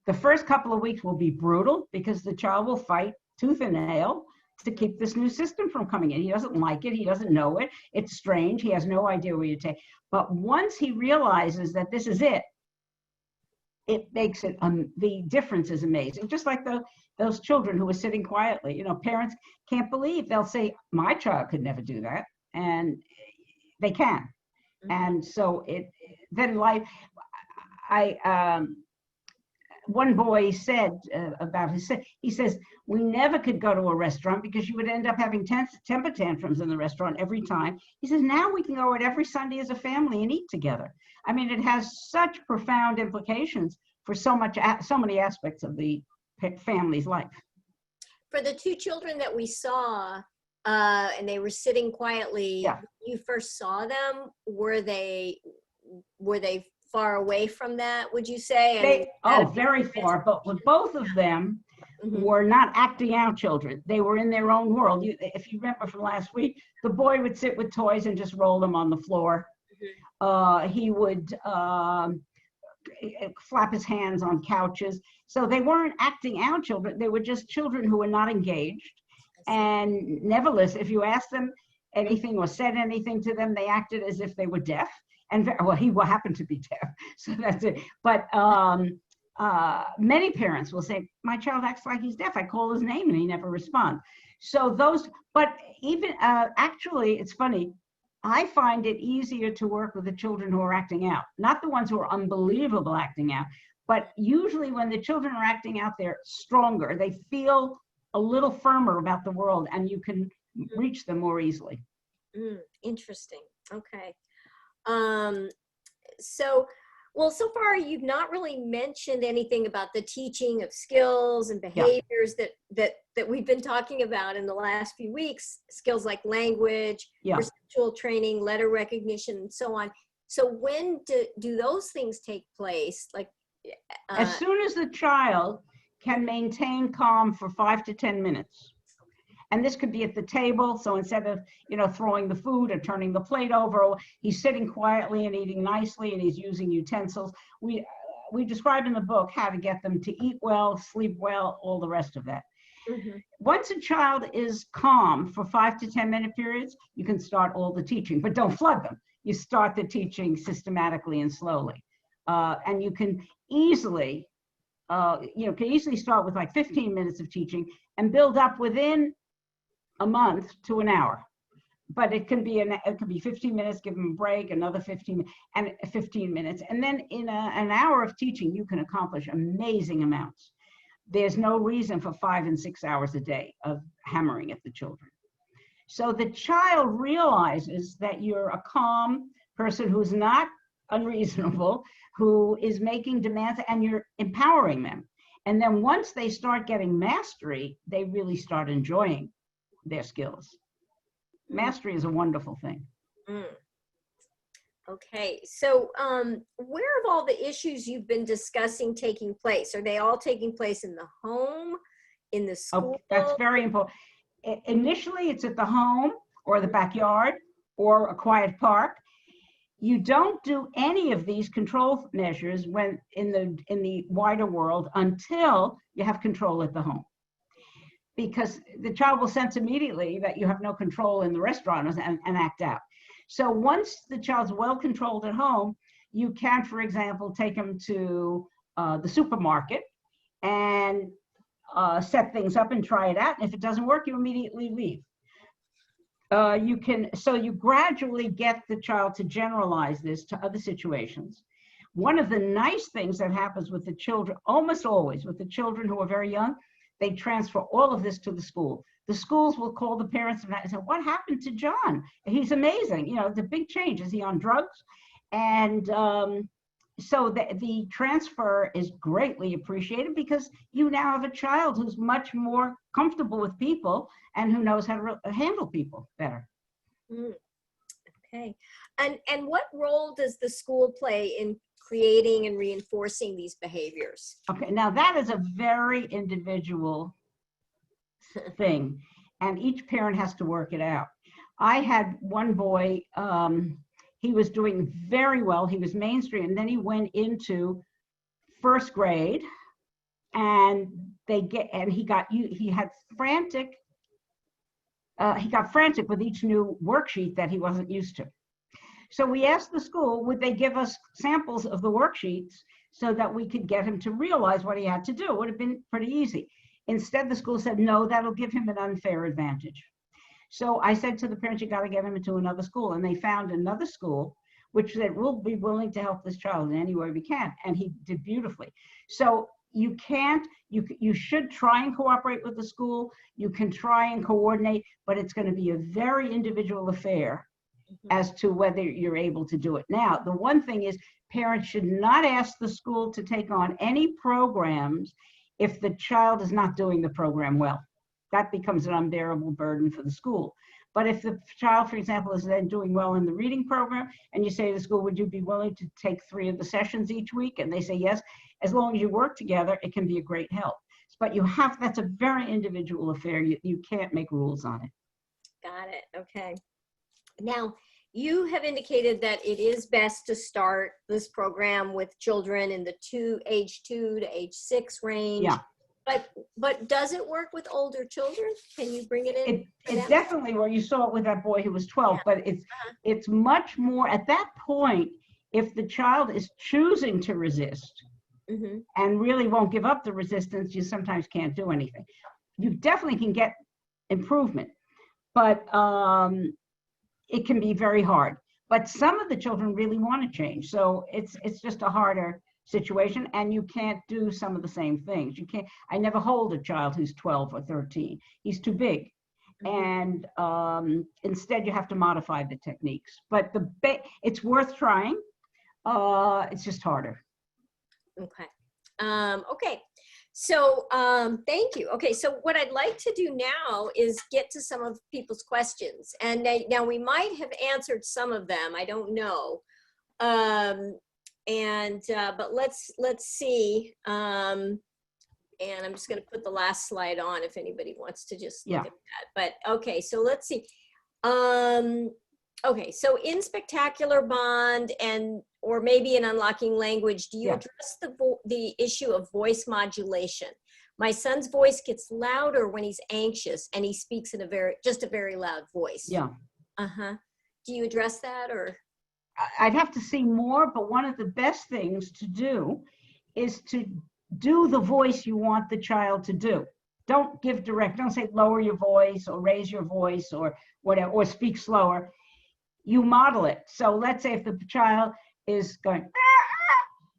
The first couple of weeks will be brutal because the child will fight tooth and nail to keep this new system from coming in. He doesn't like it. He doesn't know it. It's strange. He has no idea where you take. But once he realizes that this is it, it makes it, the difference is amazing. Just like those children who are sitting quietly, parents can't believe, they'll say, my child could never do that. And they can. Mm-hmm. And so then life, one boy said about he says, we never could go to a restaurant because you would end up having temper tantrums in the restaurant every time. He says, now we can go out every Sunday as a family and eat together. I mean, it has such profound implications for so many aspects of the family's life. For the two children that we saw, and they were sitting quietly, yeah. When you first saw them, were they far away from that, would you say? Very far. But with both of them, mm-hmm. were not acting out children. They were in their own world. If you remember from last week, the boy would sit with toys and just roll them on the floor. Mm-hmm. He would flap his hands on couches. So they weren't acting out children. They were just children who were not engaged and never listened. If you asked them anything or said anything to them, they acted as if they were deaf. And he happened to be deaf, so that's it. But many parents will say, my child acts like he's deaf. I call his name and he never responds. So but even actually, it's funny. I find it easier to work with the children who are acting out, not the ones who are unbelievable acting out, but usually when the children are acting out, they're stronger. They feel a little firmer about the world and you can reach them more easily. Interesting. Okay. So far you've not really mentioned anything about the teaching of skills and behaviors that we've been talking about in the last few weeks, skills like language, perceptual training, letter recognition, and so on. So when do those things take place? Like as soon as the child can maintain calm for 5 to 10 minutes. And this could be at the table. So instead of, throwing the food or turning the plate over, he's sitting quietly and eating nicely and he's using utensils. We describe in the book how to get them to eat well, sleep well, all the rest of that. Mm-hmm. Once a child is calm for 5 to 10 minute periods, you can start all the teaching, but don't flood them. You start the teaching systematically and slowly. And you can easily, start with like 15 minutes of teaching and build up within a month to an hour, but it can be 15 minutes, give them a break, another 15 minutes. And then in an hour of teaching, you can accomplish amazing amounts. There's no reason for 5 and 6 hours a day of hammering at the children. So the child realizes that you're a calm person who's not unreasonable, who is making demands, and you're empowering them. And then once they start getting mastery, they really start enjoying their skills. Mastery is a wonderful thing. Okay, so where have all the issues you've been discussing taking place? Are they all taking place in the home, in the school? Oh, that's very important. Initially, it's at the home or the backyard or a quiet park. You don't do any of these control measures when in the wider world until you have control at the home. Because the child will sense immediately that you have no control in the restaurant and act out. So once the child's well controlled at home, you can, for example, take them to the supermarket and set things up and try it out. And if it doesn't work, you immediately leave. You gradually get the child to generalize this to other situations. One of the nice things that happens with the children, almost always with the children who are very young, they transfer all of this to the school. The schools will call the parents and say, what happened to John? He's amazing. It's a big change. Is he on drugs? And so the transfer is greatly appreciated because you now have a child who's much more comfortable with people and who knows how to handle people better. Okay. And what role does the school play in creating and reinforcing these behaviors? Okay, now that is a very individual thing, and each parent has to work it out. I had one boy, he was doing very well. He was mainstream, and then he went into first grade, and he got frantic with each new worksheet that he wasn't used to. So we asked the school, would they give us samples of the worksheets so that we could get him to realize what he had to do? It would have been pretty easy. Instead, the school said, no, that'll give him an unfair advantage. So I said to the parents, you got to get him into another school. And they found another school, which said, we'll be willing to help this child in any way we can. And he did beautifully. So you should try and cooperate with the school. You can try and coordinate, but it's going to be a very individual affair as to whether you're able to do it. Now, the one thing is parents should not ask the school to take on any programs if the child is not doing the program well. That becomes an unbearable burden for the school. But if the child, for example, is then doing well in the reading program, and you say to the school, would you be willing to take 3 of the sessions each week? And they say yes, as long as you work together, it can be a great help. But that's a very individual affair. You can't make rules on it. Got it. Okay. Now, you have indicated that it is best to start this program with children in the age 2 to age 6 range. Yeah. But does it work with older children? Can you bring it in? It definitely, well, you saw it with that boy who was 12, yeah. But it's much more at that point, if the child is choosing to resist and really won't give up the resistance, you sometimes can't do anything. You definitely can get improvement, but it can be very hard. But some of the children really want to change. So it's just a harder situation, and you can't do some of the same things. I never hold a child who's 12 or 13. He's too big. And instead you have to modify the techniques. But it's worth trying. It's just harder. Okay. Okay. So thank you. Okay, so what I'd like to do now is get to some of people's questions. And now we might have answered some of them. I don't know. But let's see. And I'm just going to put the last slide on if anybody wants to just look at that. But okay, so let's see. Okay, so in Spectacular Bond or maybe in Unlocking Language, do you address the issue of voice modulation? My son's voice gets louder when he's anxious, and he speaks in a very loud voice. Yeah. Do you address that, or? I'd have to see more, but one of the best things to do is to do the voice you want the child to do. Don't say lower your voice or raise your voice or whatever, or speak slower. You model it. So let's say if the child is going,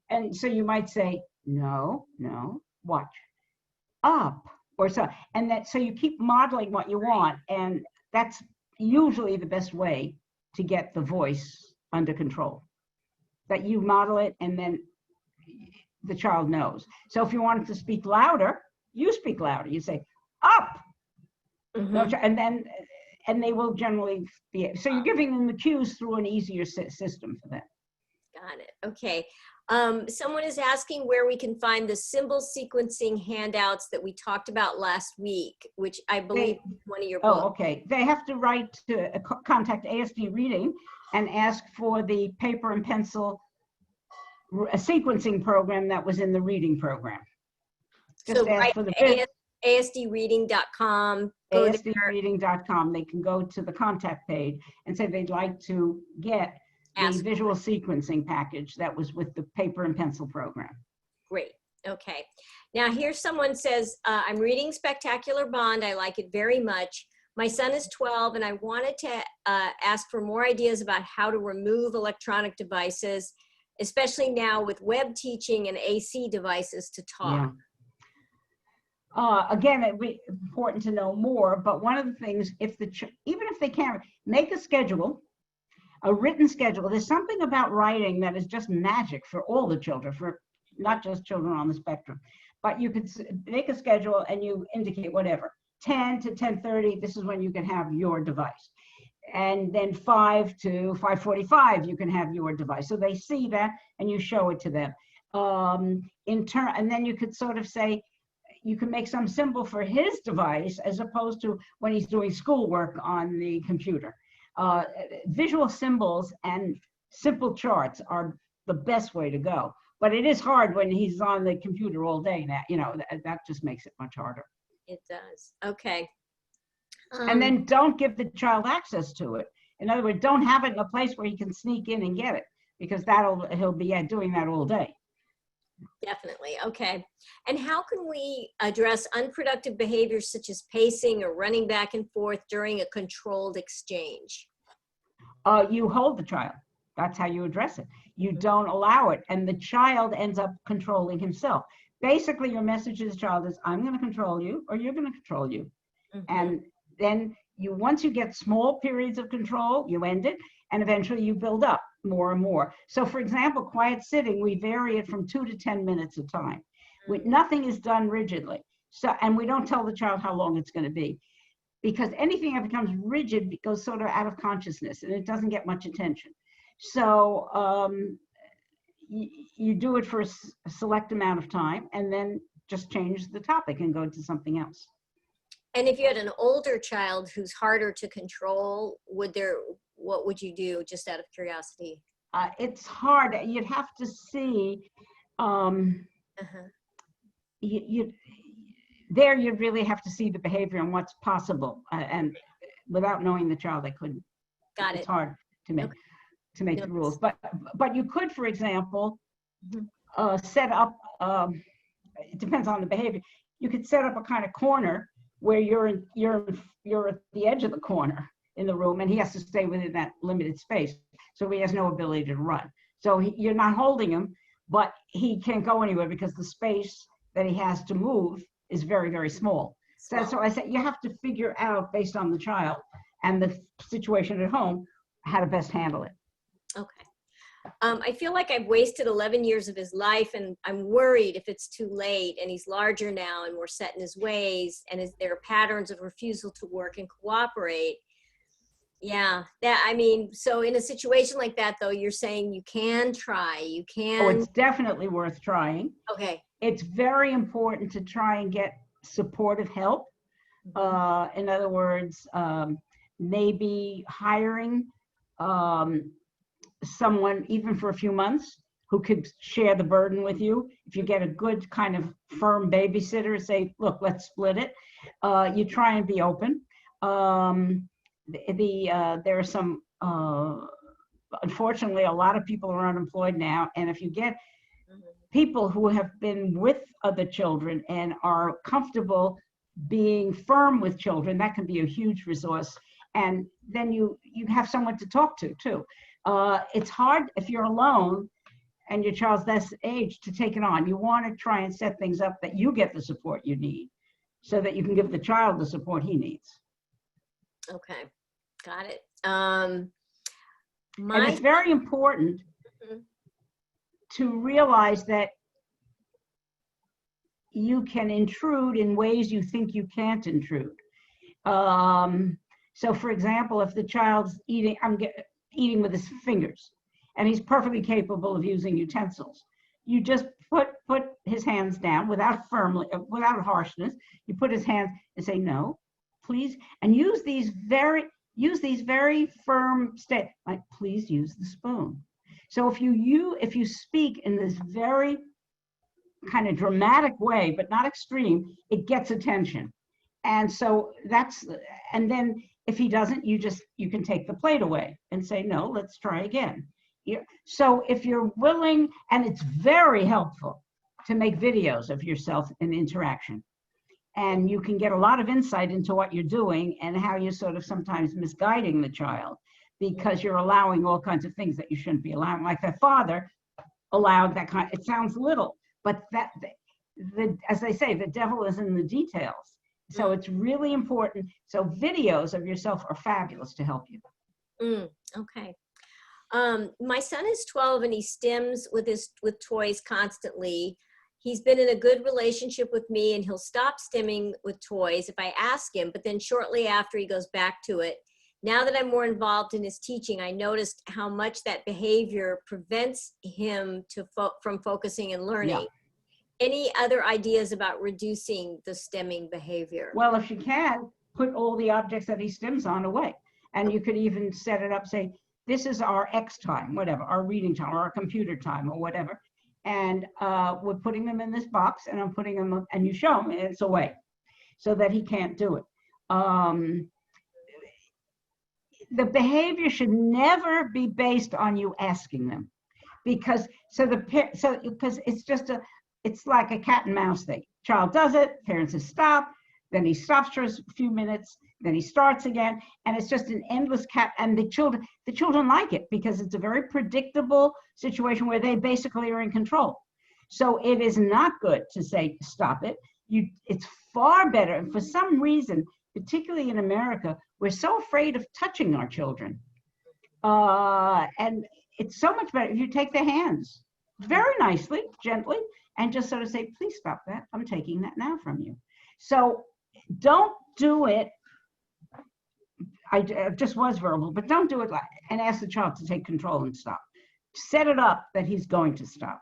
and so you might say, no, watch, up, or so. And so you keep modeling what you want. And that's usually the best way to get the voice under control, that you model it and then the child knows. So if you want it to speak louder, you speak louder. You say, up, and they will generally be, so you're giving them the cues through an easier system for them. Got it. Okay. Someone is asking where we can find the symbol sequencing handouts that we talked about last week, which I believe is one of your books. Oh, okay. They have to write to contact ASD Reading and ask for the paper and pencil sequencing program that was in the reading program. Just ask for the ASDreading.com. ASDreading.com. They can go to the contact page and say they'd like to get the visual sequencing package that was with the paper and pencil program. Great. Okay. Now here someone says, I'm reading Spectacular Bond. I like it very much. My son is 12 and I wanted to ask for more ideas about how to remove electronic devices, especially now with web teaching and AC devices to talk. Yeah. Again, it'd be important to know more, but one of the things, even if they can't, make a schedule, a written schedule. There's something about writing that is just magic for all the children, for not just children on the spectrum. But you could make a schedule and you indicate whatever, 10 to 10:30, this is when you can have your device. and then 5 to 5:45 you can have your device. So they see that and you show it to them. And then you could sort of say, you can make some symbol for his device as opposed to when he's doing schoolwork on the computer. Visual symbols and simple charts are the best way to go. But it is hard when he's on the computer all day. That just makes it much harder. It does. Okay. And then don't give the child access to it. In other words, don't have it in a place where he can sneak in and get it, because he'll be doing that all day. Definitely. Okay. And how can we address unproductive behaviors such as pacing or running back and forth during a controlled exchange? You hold the child. That's how you address it. You don't allow it, and the child ends up controlling himself. Basically, your message to the child is, I'm going to control you, or you're going to control you. And then once you get small periods of control, you end it, and eventually you build up more and more. So for example, quiet sitting, we vary it from 2 to 10 minutes a time. Nothing is done rigidly. And we don't tell the child how long it's going to be, because anything that becomes rigid goes sort of out of consciousness and it doesn't get much attention. So you do it for a select amount of time and then just change the topic and go to something else. And if you had an older child who's harder to control, what would you do, just out of curiosity? It's hard. You'd have to see. You'd really have to see the behavior and what's possible. And without knowing the child, I couldn't. Got it. It's hard to make the rules. But you could, for example, set up. It depends on the behavior. You could set up a kind of corner where you're at the edge of the corner in the room, and he has to stay within that limited space. So he has no ability to run. So you're not holding him, but he can't go anywhere because the space that he has to move is very, very small. So that's why I said you have to figure out, based on the child and the situation at home, how to best handle it. Okay. I feel like I've wasted 11 years of his life, and I'm worried if it's too late and he's larger now and more set in his ways, and there are patterns of refusal to work and cooperate. Yeah, so in a situation like that, though, you're saying you can try, you can. Oh, it's definitely worth trying. Okay. It's very important to try and get supportive help. In other words, maybe hiring someone, even for a few months, who could share the burden with you. If you get a good kind of firm babysitter, say, look, let's split it. You try and be open. There are some, unfortunately, a lot of people are unemployed now. And if you get people who have been with other children and are comfortable being firm with children, that can be a huge resource. And then you have someone to talk to, too. It's hard if you're alone and your child's this age to take it on. You want to try and set things up that you get the support you need so that you can give the child the support he needs. Okay, got it. And it's very important to realize that you can intrude in ways you think you can't intrude. So for example, if the child's eating with his fingers and he's perfectly capable of using utensils, you just put his hands down without harshness. You put his hands and say, no, please, and use these very firm statements, like, please use the spoon. So if you speak in this very kind of dramatic way, but not extreme, it gets attention. And so and then if he doesn't, you can take the plate away and say, no, let's try again. So if you're willing, and it's very helpful to make videos of yourself in interaction. And you can get a lot of insight into what you're doing and how you're sort of sometimes misguiding the child because you're allowing all kinds of things that you shouldn't be allowing. Like the father allowed that kind, it sounds little, but as I say, the devil is in the details. So it's really important. So videos of yourself are fabulous to help you. Okay. My son is 12 and he stims with toys constantly. He's been in a good relationship with me and he'll stop stimming with toys if I ask him, but then shortly after he goes back to it. Now that I'm more involved in his teaching, I noticed how much that behavior prevents him from focusing and learning. Yeah. Any other ideas about reducing the stimming behavior? Well, if you can, put all the objects that he stims on away. And you could even set it up, say, this is our X time, whatever, our reading time, or our computer time, or whatever. And we're putting them in this box, and I'm putting them up, and you show him, and it's away, so that he can't do it. The behavior should never be based on you asking them, because because it's like a cat and mouse thing. Child does it, parents say stop, then he stops for a few minutes, then he starts again, and it's just an endless cat. And the children like it because it's a very predictable situation where they basically are in control. So it is not good to say stop it. It's far better, and for some reason, particularly in America, we're so afraid of touching our children. And it's so much better if you take their hands very nicely, gently, and just sort of say, please stop that. I'm taking that now from you. So don't do it. I just was verbal, but don't do it and ask the child to take control and stop. Set it up that he's going to stop.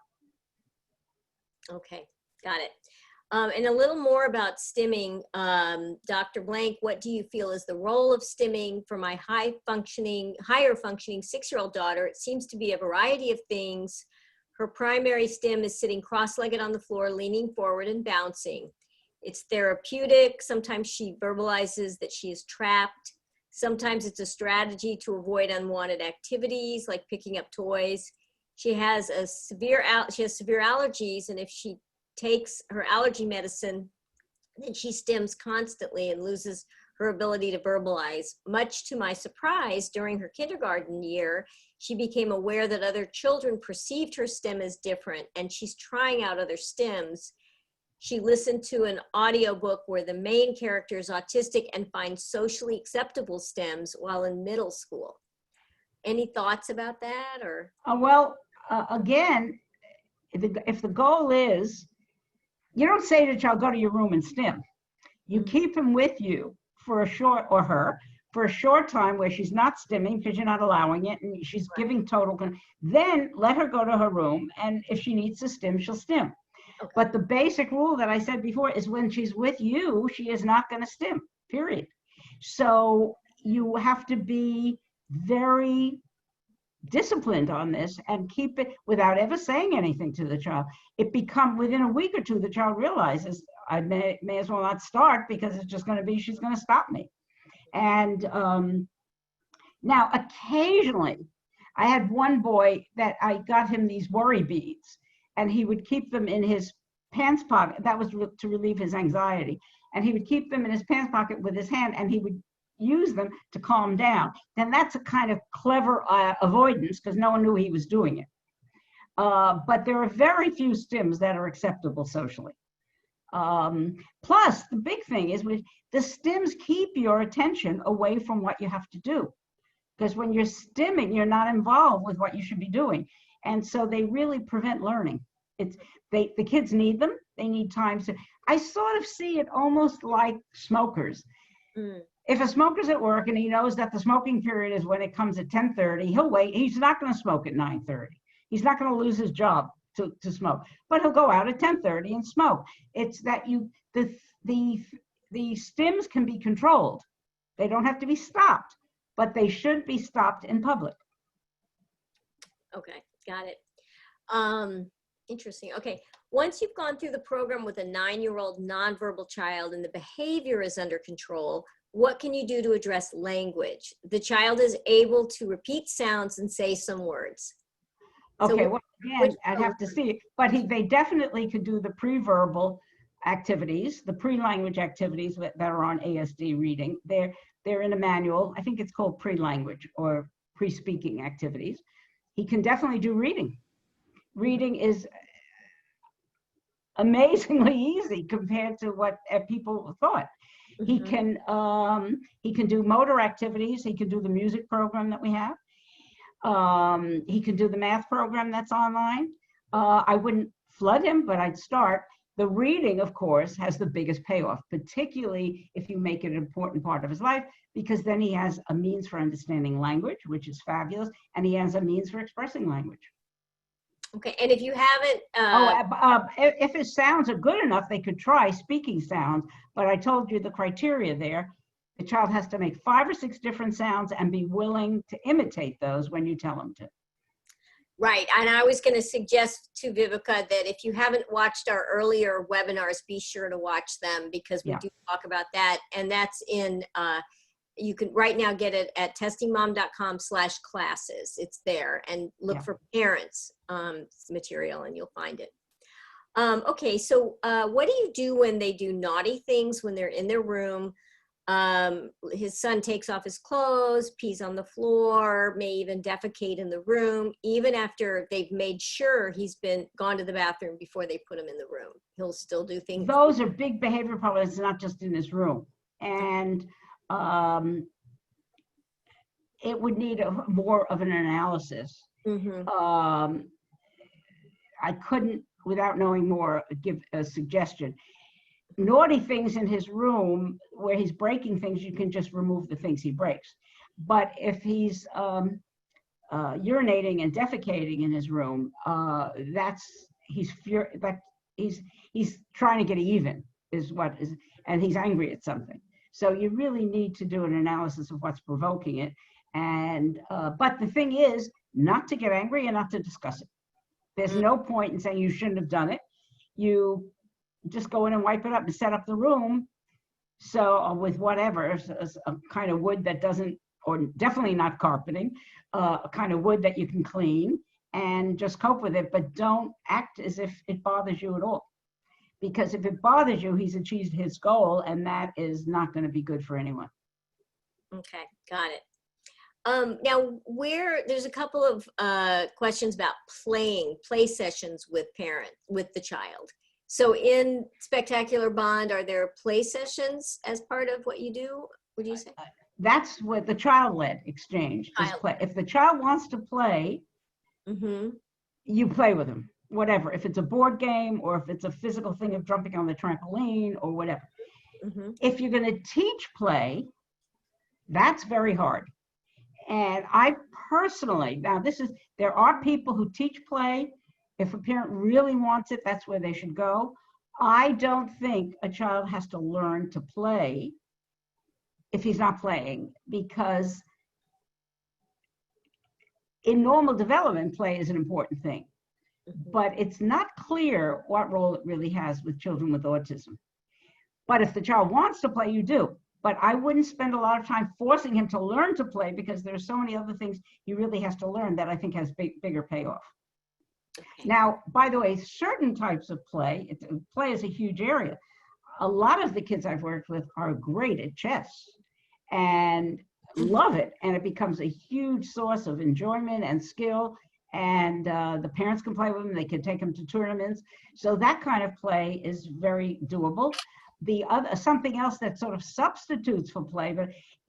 Okay, got it. And a little more about stimming. Dr. Blank, what do you feel is the role of stimming for my higher functioning 6-year-old daughter? It seems to be a variety of things. Her primary stim is sitting cross-legged on the floor, leaning forward and bouncing. It's therapeutic. Sometimes she verbalizes that she is trapped. Sometimes it's a strategy to avoid unwanted activities like picking up toys. She has severe allergies, and if she takes her allergy medicine, then she stims constantly and loses her ability to verbalize. Much to my surprise, during her kindergarten year, she became aware that other children perceived her stim as different, and she's trying out other stims. She listened to an audiobook where the main character is autistic and finds socially acceptable stims while in middle school. Any thoughts about that? Or again, if the goal is, you don't say to the child, go to your room and stim. You keep him with you for a short, or her, for a short time where she's not stimming because you're not allowing it, and she's giving total, then let her go to her room, and if she needs to stim, she'll stim. Okay. But the basic rule that I said before is when she's with you, she is not going to stim, period. So you have to be very disciplined on this and keep it without ever saying anything to the child. It within a week or two, the child realizes I may as well not start because it's just going to be, she's going to stop me. And now occasionally I had one boy that I got him these worry beads, and he would keep them in his pants pocket. That was to relieve his anxiety. And he would keep them in his pants pocket with his hand, and he would use them to calm down. Then that's a kind of clever avoidance because no one knew he was doing it. But there are very few stims that are acceptable socially. Plus, the big thing is the stims keep your attention away from what you have to do. Because when you're stimming, you're not involved with what you should be doing. And so they really prevent learning. The kids need them. They need time. I sort of see it almost like smokers. Mm. If a smoker's at work and he knows that the smoking period is when it comes at 10:30, he'll wait. He's not going to smoke at 9:30. He's not going to lose his job to smoke, but he'll go out at 10:30 and smoke. It's that the stims can be controlled. They don't have to be stopped, but they should be stopped in public. Okay, got it. Interesting. Okay, once you've gone through the program with a 9-year-old nonverbal child and the behavior is under control, what can you do to address language? The child is able to repeat sounds and say some words. Okay, so, well, again, I'd have to see it, but they definitely could do the pre-verbal activities, the pre-language activities that are on ASD reading. They're in a manual. I think it's called pre-language or pre-speaking activities. He can definitely do reading. Reading is amazingly easy compared to what people thought. Mm-hmm. He can do motor activities. He can do the music program that we have. He can do the math program that's online. I wouldn't flood him, but I'd start. The reading, of course, has the biggest payoff, particularly if you make it an important part of his life, because then he has a means for understanding language, which is fabulous, and he has a means for expressing language. Okay, and if you haven't, if his sounds are good enough, they could try speaking sounds, but I told you the criteria there. The child has to make 5 or 6 different sounds and be willing to imitate those when you tell him to. right, and I was going to suggest to Vivica that if you haven't watched our earlier webinars, be sure to watch them, because we do talk about that, and that's in, you can right now get it at testingmom.com/classes. It's there, and look for parents material and you'll find it. Okay, so what do you do when they do naughty things, when they're in their room? His son takes off his clothes, pees on the floor, may even defecate in the room, even after they've made sure he's gone to the bathroom before they put him in the room. He'll still do things. Those are big behavior problems, not just in his room. And it would need more of an analysis. I couldn't, without knowing more, give a suggestion. Naughty things in his room where he's breaking things, you can just remove the things he breaks. But if he's urinating and defecating in his room, he's trying to get even, and he's angry at something. So you really need to do an analysis of what's provoking it. And but the thing is not to get angry and not to discuss it. There's no point in saying you shouldn't have done it. You just go in and wipe it up and set up the room. So with whatever, a kind of wood that doesn't, or definitely not carpeting, a kind of wood that you can clean, and just cope with it, but don't act as if it bothers you at all. Because if it bothers you, he's achieved his goal, and that is not going to be good for anyone. Okay, got it. Now, there's a couple of questions about play sessions with the child. So in Spectacular Bond, are there play sessions as part of what you do, would you say? That's what the child-led exchange is. Play. If the child wants to play, you play with them, whatever. If it's a board game or if it's a physical thing of jumping on the trampoline or whatever. If you're going to teach play, that's very hard. And I personally, there are people who teach play. If a parent really wants it, that's where they should go. I don't think a child has to learn to play if he's not playing, because in normal development, play is an important thing. But it's not clear what role it really has with children with autism. But if the child wants to play, you do. But I wouldn't spend a lot of time forcing him to learn to play, because there's so many other things he really has to learn that I think has bigger payoff. Now, by the way, certain types of play is a huge area. A lot of the kids I've worked with are great at chess and love it. And it becomes a huge source of enjoyment and skill. And the parents can play with them. They can take them to tournaments. So that kind of play is very doable. Something else that sort of substitutes for play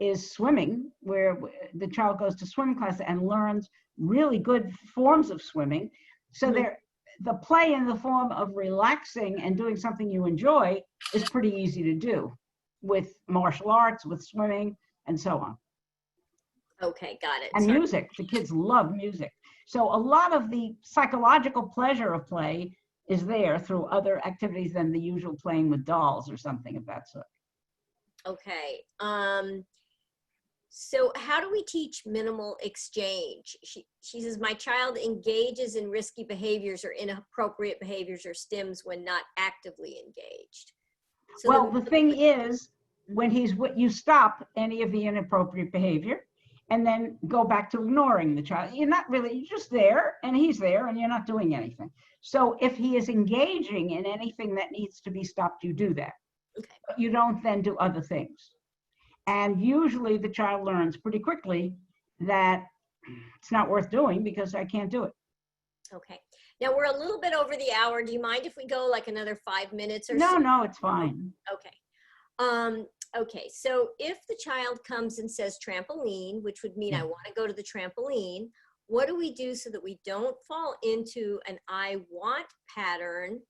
is swimming, where the child goes to swim class and learns really good forms of swimming. So the play in the form of relaxing and doing something you enjoy is pretty easy to do with martial arts, with swimming, and so on. Okay, got it. And music. The kids love music. So a lot of the psychological pleasure of play is there through other activities than the usual playing with dolls or something of that sort. Okay. So how do we teach minimal exchange? She says, my child engages in risky behaviors or inappropriate behaviors or stims when not actively engaged. So well, the thing is, when you stop any of the inappropriate behavior and then go back to ignoring the child. You're just there and he's there and you're not doing anything. So if he is engaging in anything that needs to be stopped, you do that. Okay. But you don't then do other things. And usually the child learns pretty quickly that it's not worth doing because I can't do it. Okay. Now we're a little bit over the hour. Do you mind if we go like another 5 minutes or so? No, it's fine. Okay. Okay, so if the child comes and says trampoline, which would mean I want to go to the trampoline, what do we do so that we don't fall into an I want pattern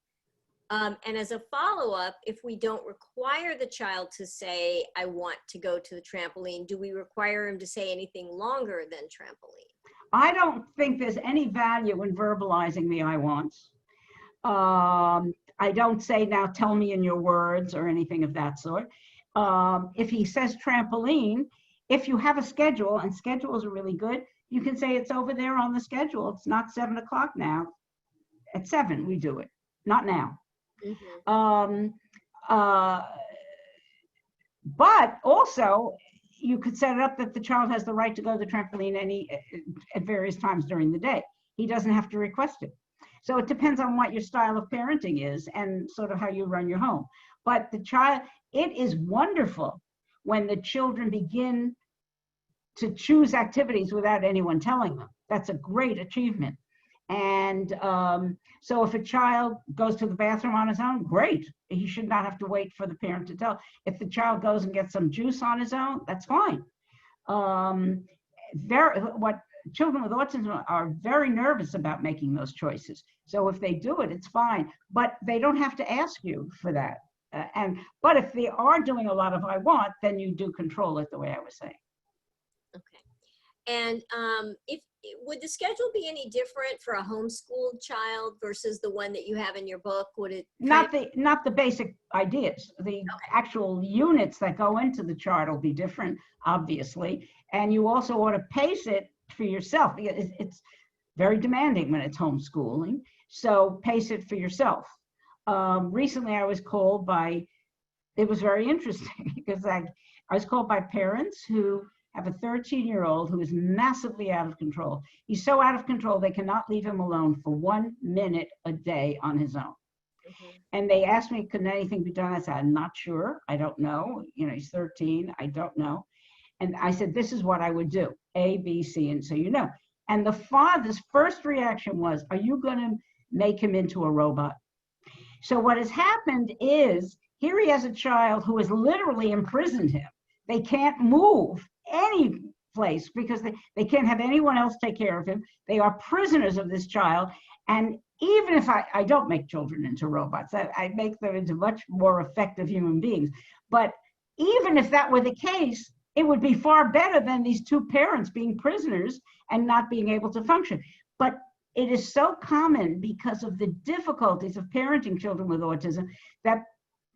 And as a follow-up, if we don't require the child to say, I want to go to the trampoline, do we require him to say anything longer than trampoline? I don't think there's any value in verbalizing the I wants. I don't say, now tell me in your words or anything of that sort. If he says trampoline, if you have a schedule, and schedules are really good, you can say it's over there on the schedule. It's not 7 o'clock now. At 7 we do it, not now. Mm-hmm. But also, you could set it up that the child has the right to go to the trampoline at various times during the day. He doesn't have to request it. So it depends on what your style of parenting is and sort of how you run your home. But the child, it is wonderful when the children begin to choose activities without anyone telling them. That's a great achievement. And so if a child goes to the bathroom on his own, great. He should not have to wait for the parent to tell. If the child goes and gets some juice on his own, that's fine. Children with autism are very nervous about making those choices. So if they do it, it's fine. But they don't have to ask you for that. But if they are doing a lot of I want, then you do control it the way I was saying. Okay. And would the schedule be any different for a homeschooled child versus the one that you have in your book? Would it not the basic ideas? The actual units that go into the chart will be different, obviously, and you also ought to pace it for yourself. It's very demanding when it's homeschooling, so pace it for yourself. Recently, I was called by. It was very interesting because I was called by parents who have a 13-year-old who is massively out of control. He's so out of control, they cannot leave him alone for 1 minute a day on his own. Mm-hmm. And they asked me, could anything be done? I said, I'm not sure. I don't know. He's 13. I don't know. And I said, this is what I would do. A, B, C, and so And the father's first reaction was, are you going to make him into a robot? So what has happened is, here he has a child who has literally imprisoned him. They can't move any place because they can't have anyone else take care of him. They are prisoners of this child. And even if I don't make children into robots, I make them into much more effective human beings. But even if that were the case, it would be far better than these two parents being prisoners and not being able to function. But it is so common because of the difficulties of parenting children with autism that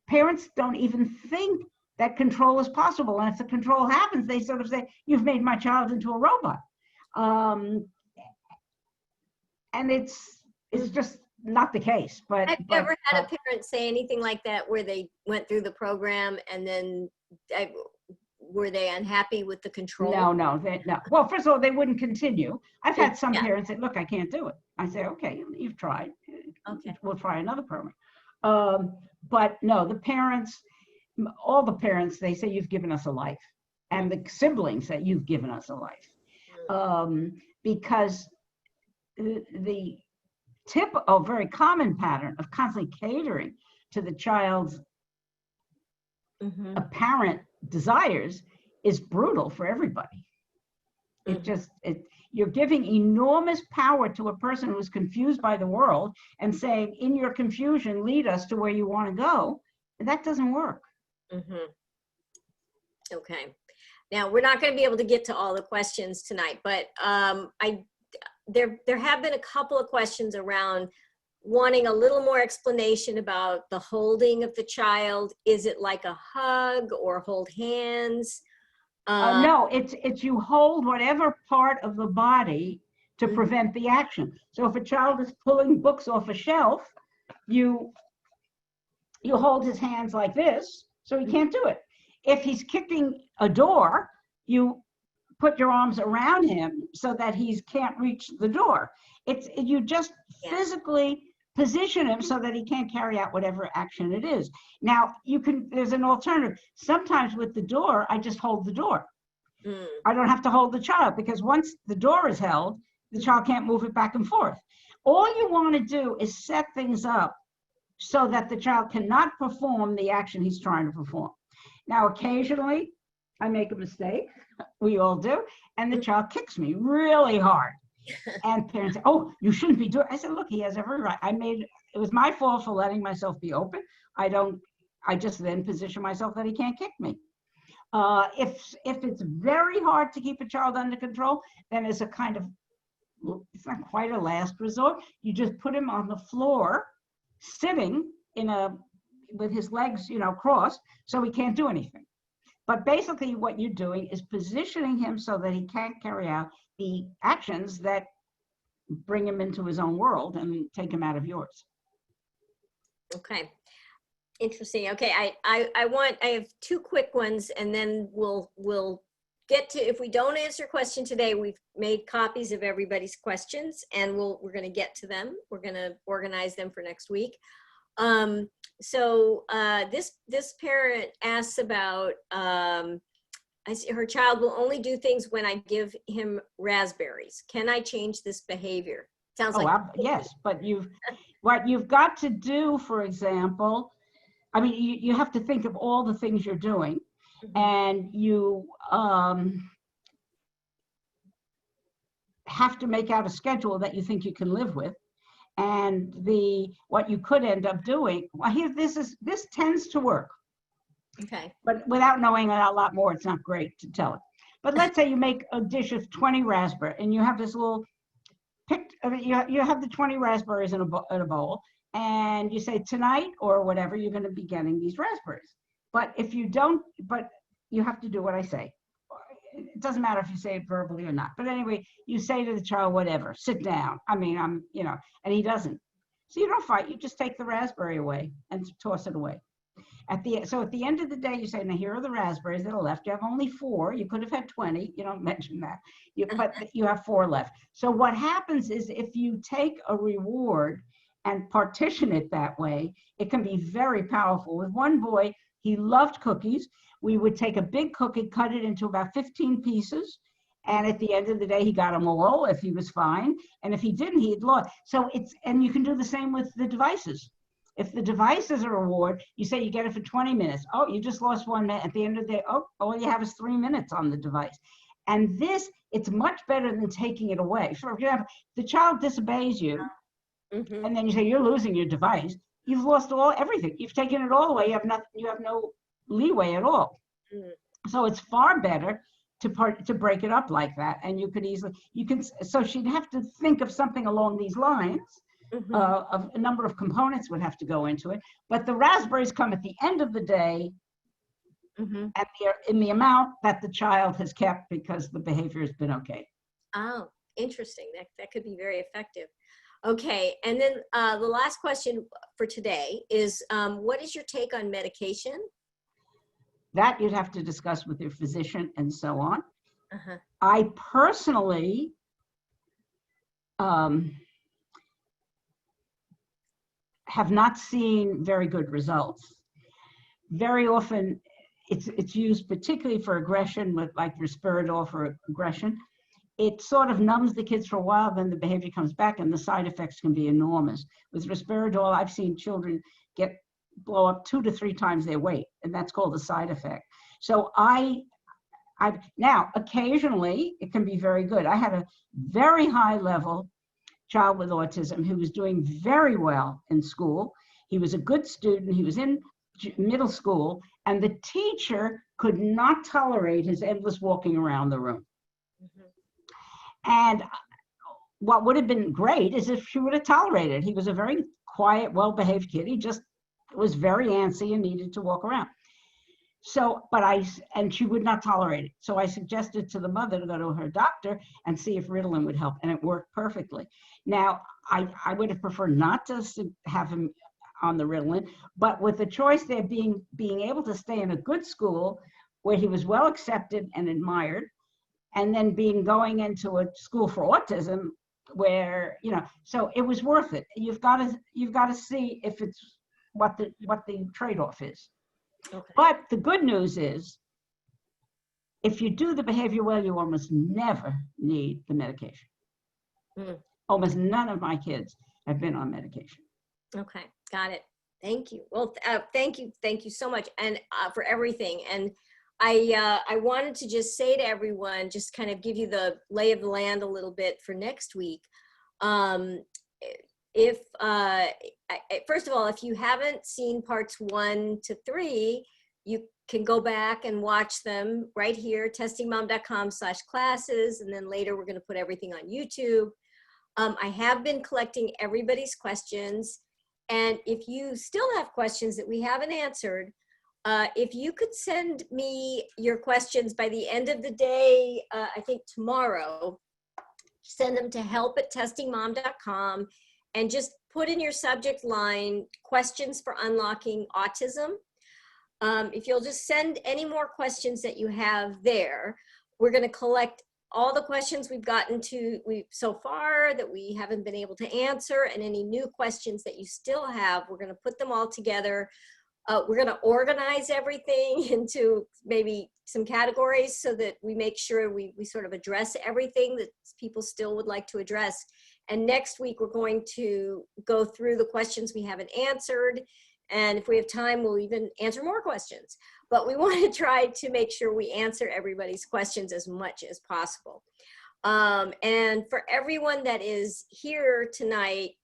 parents don't even think that control is possible. And if the control happens, they sort of say, you've made my child into a robot. And it's just not the case. But I've never had a parent say anything like that where they went through the program and then were they unhappy with the control? No. Well, first of all, they wouldn't continue. I've had some parents say, look, I can't do it. I say, okay, you've tried. Okay, we'll try another program. But no, all the parents, they say, you've given us a life. And the siblings say, you've given us a life. Because the very common pattern of constantly catering to the child's apparent desires is brutal for everybody. You're giving enormous power to a person who's confused by the world and saying, in your confusion, lead us to where you want to go. That doesn't work. Okay. Now, we're not going to be able to get to all the questions tonight, but there have been a couple of questions around wanting a little more explanation about the holding of the child. Is it like a hug or hold hands? No, it's you hold whatever part of the body to prevent the action. So if a child is pulling books off a shelf, you hold his hands like this, so he can't do it. If he's kicking a door, you put your arms around him so that he can't reach the door. You just physically position him so that he can't carry out whatever action it is. Now, there's an alternative. Sometimes with the door, I just hold the door. I don't have to hold the child because once the door is held, the child can't move it back and forth. All you want to do is set things up so that the child cannot perform the action he's trying to perform. Now, occasionally, I make a mistake. We all do. And the child kicks me really hard. And parents say, oh, you shouldn't be doing it. I said, look, he has every right. it was my fault for letting myself be open. I just then position myself that he can't kick me. If it's very hard to keep a child under control, then it's a kind of, it's not quite a last resort. You just put him on the floor, sitting with his legs, crossed, so he can't do anything. But basically what you're doing is positioning him so that he can't carry out the actions that bring him into his own world and take him out of yours. Okay. Interesting. Okay. I have two quick ones, and then we'll get to, if we don't answer your question today, we've made copies of everybody's questions, and we're going to get to them. We're going to organize them for next week. This parent asks about, her child will only do things when I give him raspberries. Can I change this behavior? Sounds like. Yes, but what you've got to do, for example, I mean, you have to think of all the things you're doing, and you have to make out a schedule that you think you can live with. And what you could end up doing, well, this tends to work. Okay. But without knowing a lot more, it's not great to tell it. But let's say you make a dish of 20 raspberries, and you have this little you have the 20 raspberries in a bowl, and you say tonight or whatever, you're going to be getting these raspberries. But if you don't, but you have to do what I say. It doesn't matter if you say it verbally or not. But anyway, you say to the child, whatever, sit down. I mean, and he doesn't. So you don't fight. You just take the raspberry away and toss it away. So at the end of the day, you say, now here are the raspberries that are left. You have only 4. You could have had 20. You don't mention that. But you have 4 left. So what happens is if you take a reward and partition it that way, it can be very powerful. With one boy, he loved cookies. We would take a big cookie, cut it into about 15 pieces. And at the end of the day, he got them all if he was fine. And if he didn't, he'd lost. And you can do the same with the devices. If the device is a reward, you say you get it for 20 minutes. Oh, you just lost 1 minute. At the end of the day, all you have is 3 minutes on the device. And it's much better than taking it away. For example, the child disobeys you, and then you say, you're losing your device. You've lost everything. You've taken it all away. You have no leeway at all. So it's far better to break it up like that. And so she'd have to think of something along these lines. Of a number of components would have to go into it, but the raspberries come at the end of the day, and they're in the amount that the child has kept because the behavior has been okay. Oh, interesting. That could be very effective. Okay, and then the last question for today is, what is your take on medication? That you'd have to discuss with your physician and so on. I personally have not seen very good results. Very often it's used particularly for aggression, with like Risperidol for aggression. It sort of numbs the kids for a while, then the behavior comes back, and the side effects can be enormous. With Risperidol, I've seen children blow up 2 to 3 times their weight, and that's called a side effect. So now occasionally it can be very good. I had a very high level child with autism who was doing very well in school. He was a good student. He was in middle school, and the teacher could not tolerate his endless walking around the room. And what would have been great is if she would have tolerated it. He was a very quiet, well-behaved kid. He just was very antsy and needed to walk around. And she would not tolerate it. So I suggested to the mother to go to her doctor and see if Ritalin would help, and it worked perfectly. Now, I would have preferred not to have him on the Ritalin, but with the choice there being able to stay in a good school where he was well accepted and admired, and then going into a school for autism where, so it was worth it. You've got to see if it's what the trade-off is. Okay. But the good news is, if you do the behavior well, you almost never need the medication. Almost none of my kids have been on medication. Okay, got it. Thank you. Well, thank you so much, and for everything. And I wanted to just say to everyone, just kind of give you the lay of the land a little bit for next week. first of all, if you haven't seen parts 1 to 3, you can go back and watch them right here, testingmom.com/classes. And then later we're going to put everything on YouTube. I have been collecting everybody's questions. And if you still have questions that we haven't answered, if you could send me your questions by the end of the day, I think tomorrow, send them to help@testingmom.com and just put in your subject line, questions for unlocking autism. If you'll just send any more questions that you have there, we're going to collect all the questions we've gotten to so far that we haven't been able to answer, and any new questions that you still have. We're going to put them all together. We're going to organize everything into maybe some categories so that we make sure we sort of address everything that people still would like to address. And next week, we're going to go through the questions we haven't answered. And if we have time, we'll even answer more questions. But we want to try to make sure we answer everybody's questions as much as possible. And for everyone that is here tonight,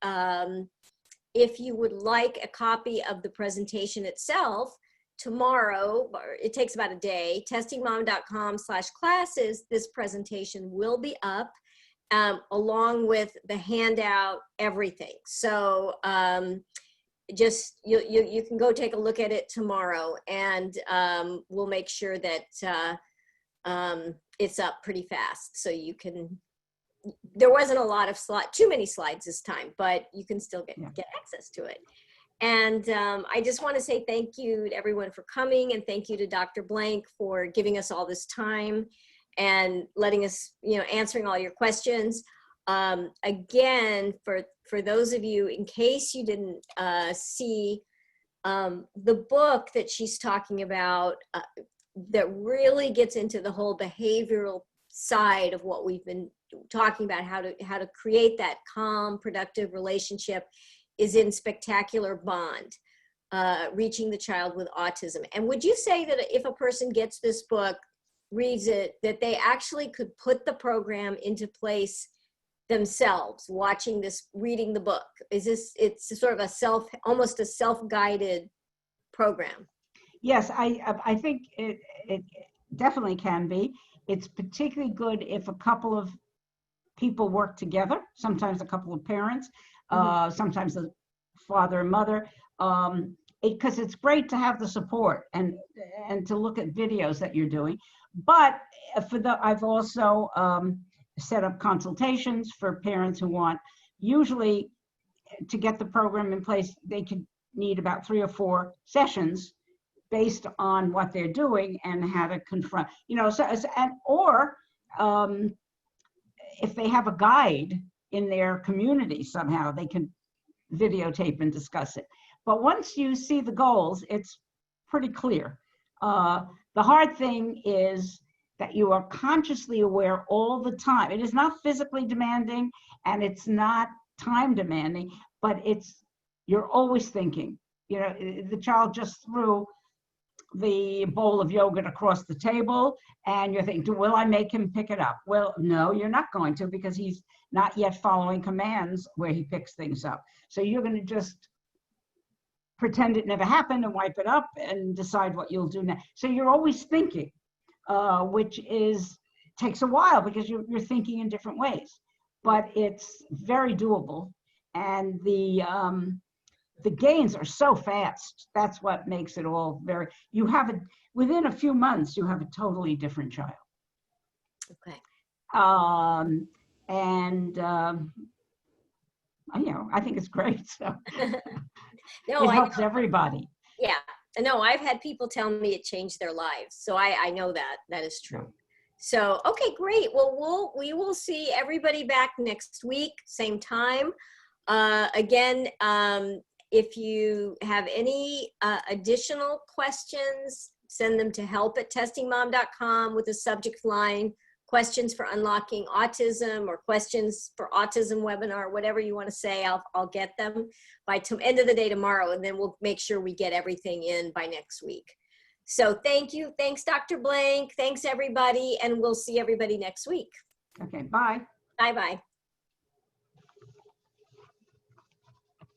if you would like a copy of the presentation itself, tomorrow, it takes about a day, testingmom.com/classes, this presentation will be up along with the handout, everything. So just you can go take a look at it tomorrow, and we'll make sure that it's up pretty fast, so you can. There wasn't a lot of too many slides this time, but you can still get access to it. And I just want to say thank you to everyone for coming, and thank you to Dr. Blank for giving us all this time and letting us, answering all your questions. Again, for those of you, in case you didn't see the book that she's talking about, that really gets into the whole behavioral side of what we've been talking about, how to create that calm, productive relationship, is in Spectacular Bond, Reaching the Child with Autism. And would you say that if a person gets this book, reads it, that they actually could put the program into place themselves, watching this, reading the book? It's sort of almost a self-guided program? Yes, I think it definitely can be. It's particularly good if a couple of people work together, sometimes a couple of parents, sometimes the father and mother, because it's great to have the support and to look at videos that you're doing. But I've also set up consultations for parents who want, usually to get the program in place, they could need about 3 or 4 sessions based on what they're doing and how to confront, or if they have a guide in their community somehow, they can videotape and discuss it. But once you see the goals, it's pretty clear. The hard thing is that you are consciously aware all the time. It is not physically demanding and it's not time demanding, but you're always thinking. The child just threw the bowl of yogurt across the table and you're thinking, will I make him pick it up? Well, no, you're not going to, because he's not yet following commands where he picks things up. So you're going to just pretend it never happened and wipe it up and decide what you'll do next. So you're always thinking, which takes a while because you're thinking in different ways, but it's very doable. And the gains are so fast. That's what makes it all within a few months, you have a totally different child. Okay. I think it's great. So No, it helps everybody. Yeah. No, I've had people tell me it changed their lives. So I know that is true. So, okay, great. Well, we will see everybody back next week, same time. Again, if you have any additional questions, send them to help@testingmom.com with the subject line, questions for unlocking autism or questions for autism webinar, whatever you want to say. I'll get them by end of the day tomorrow, and then we'll make sure we get everything in by next week. So thank you. Thanks, Dr. Blank. Thanks, everybody. And we'll see everybody next week. Okay, bye. Bye-bye.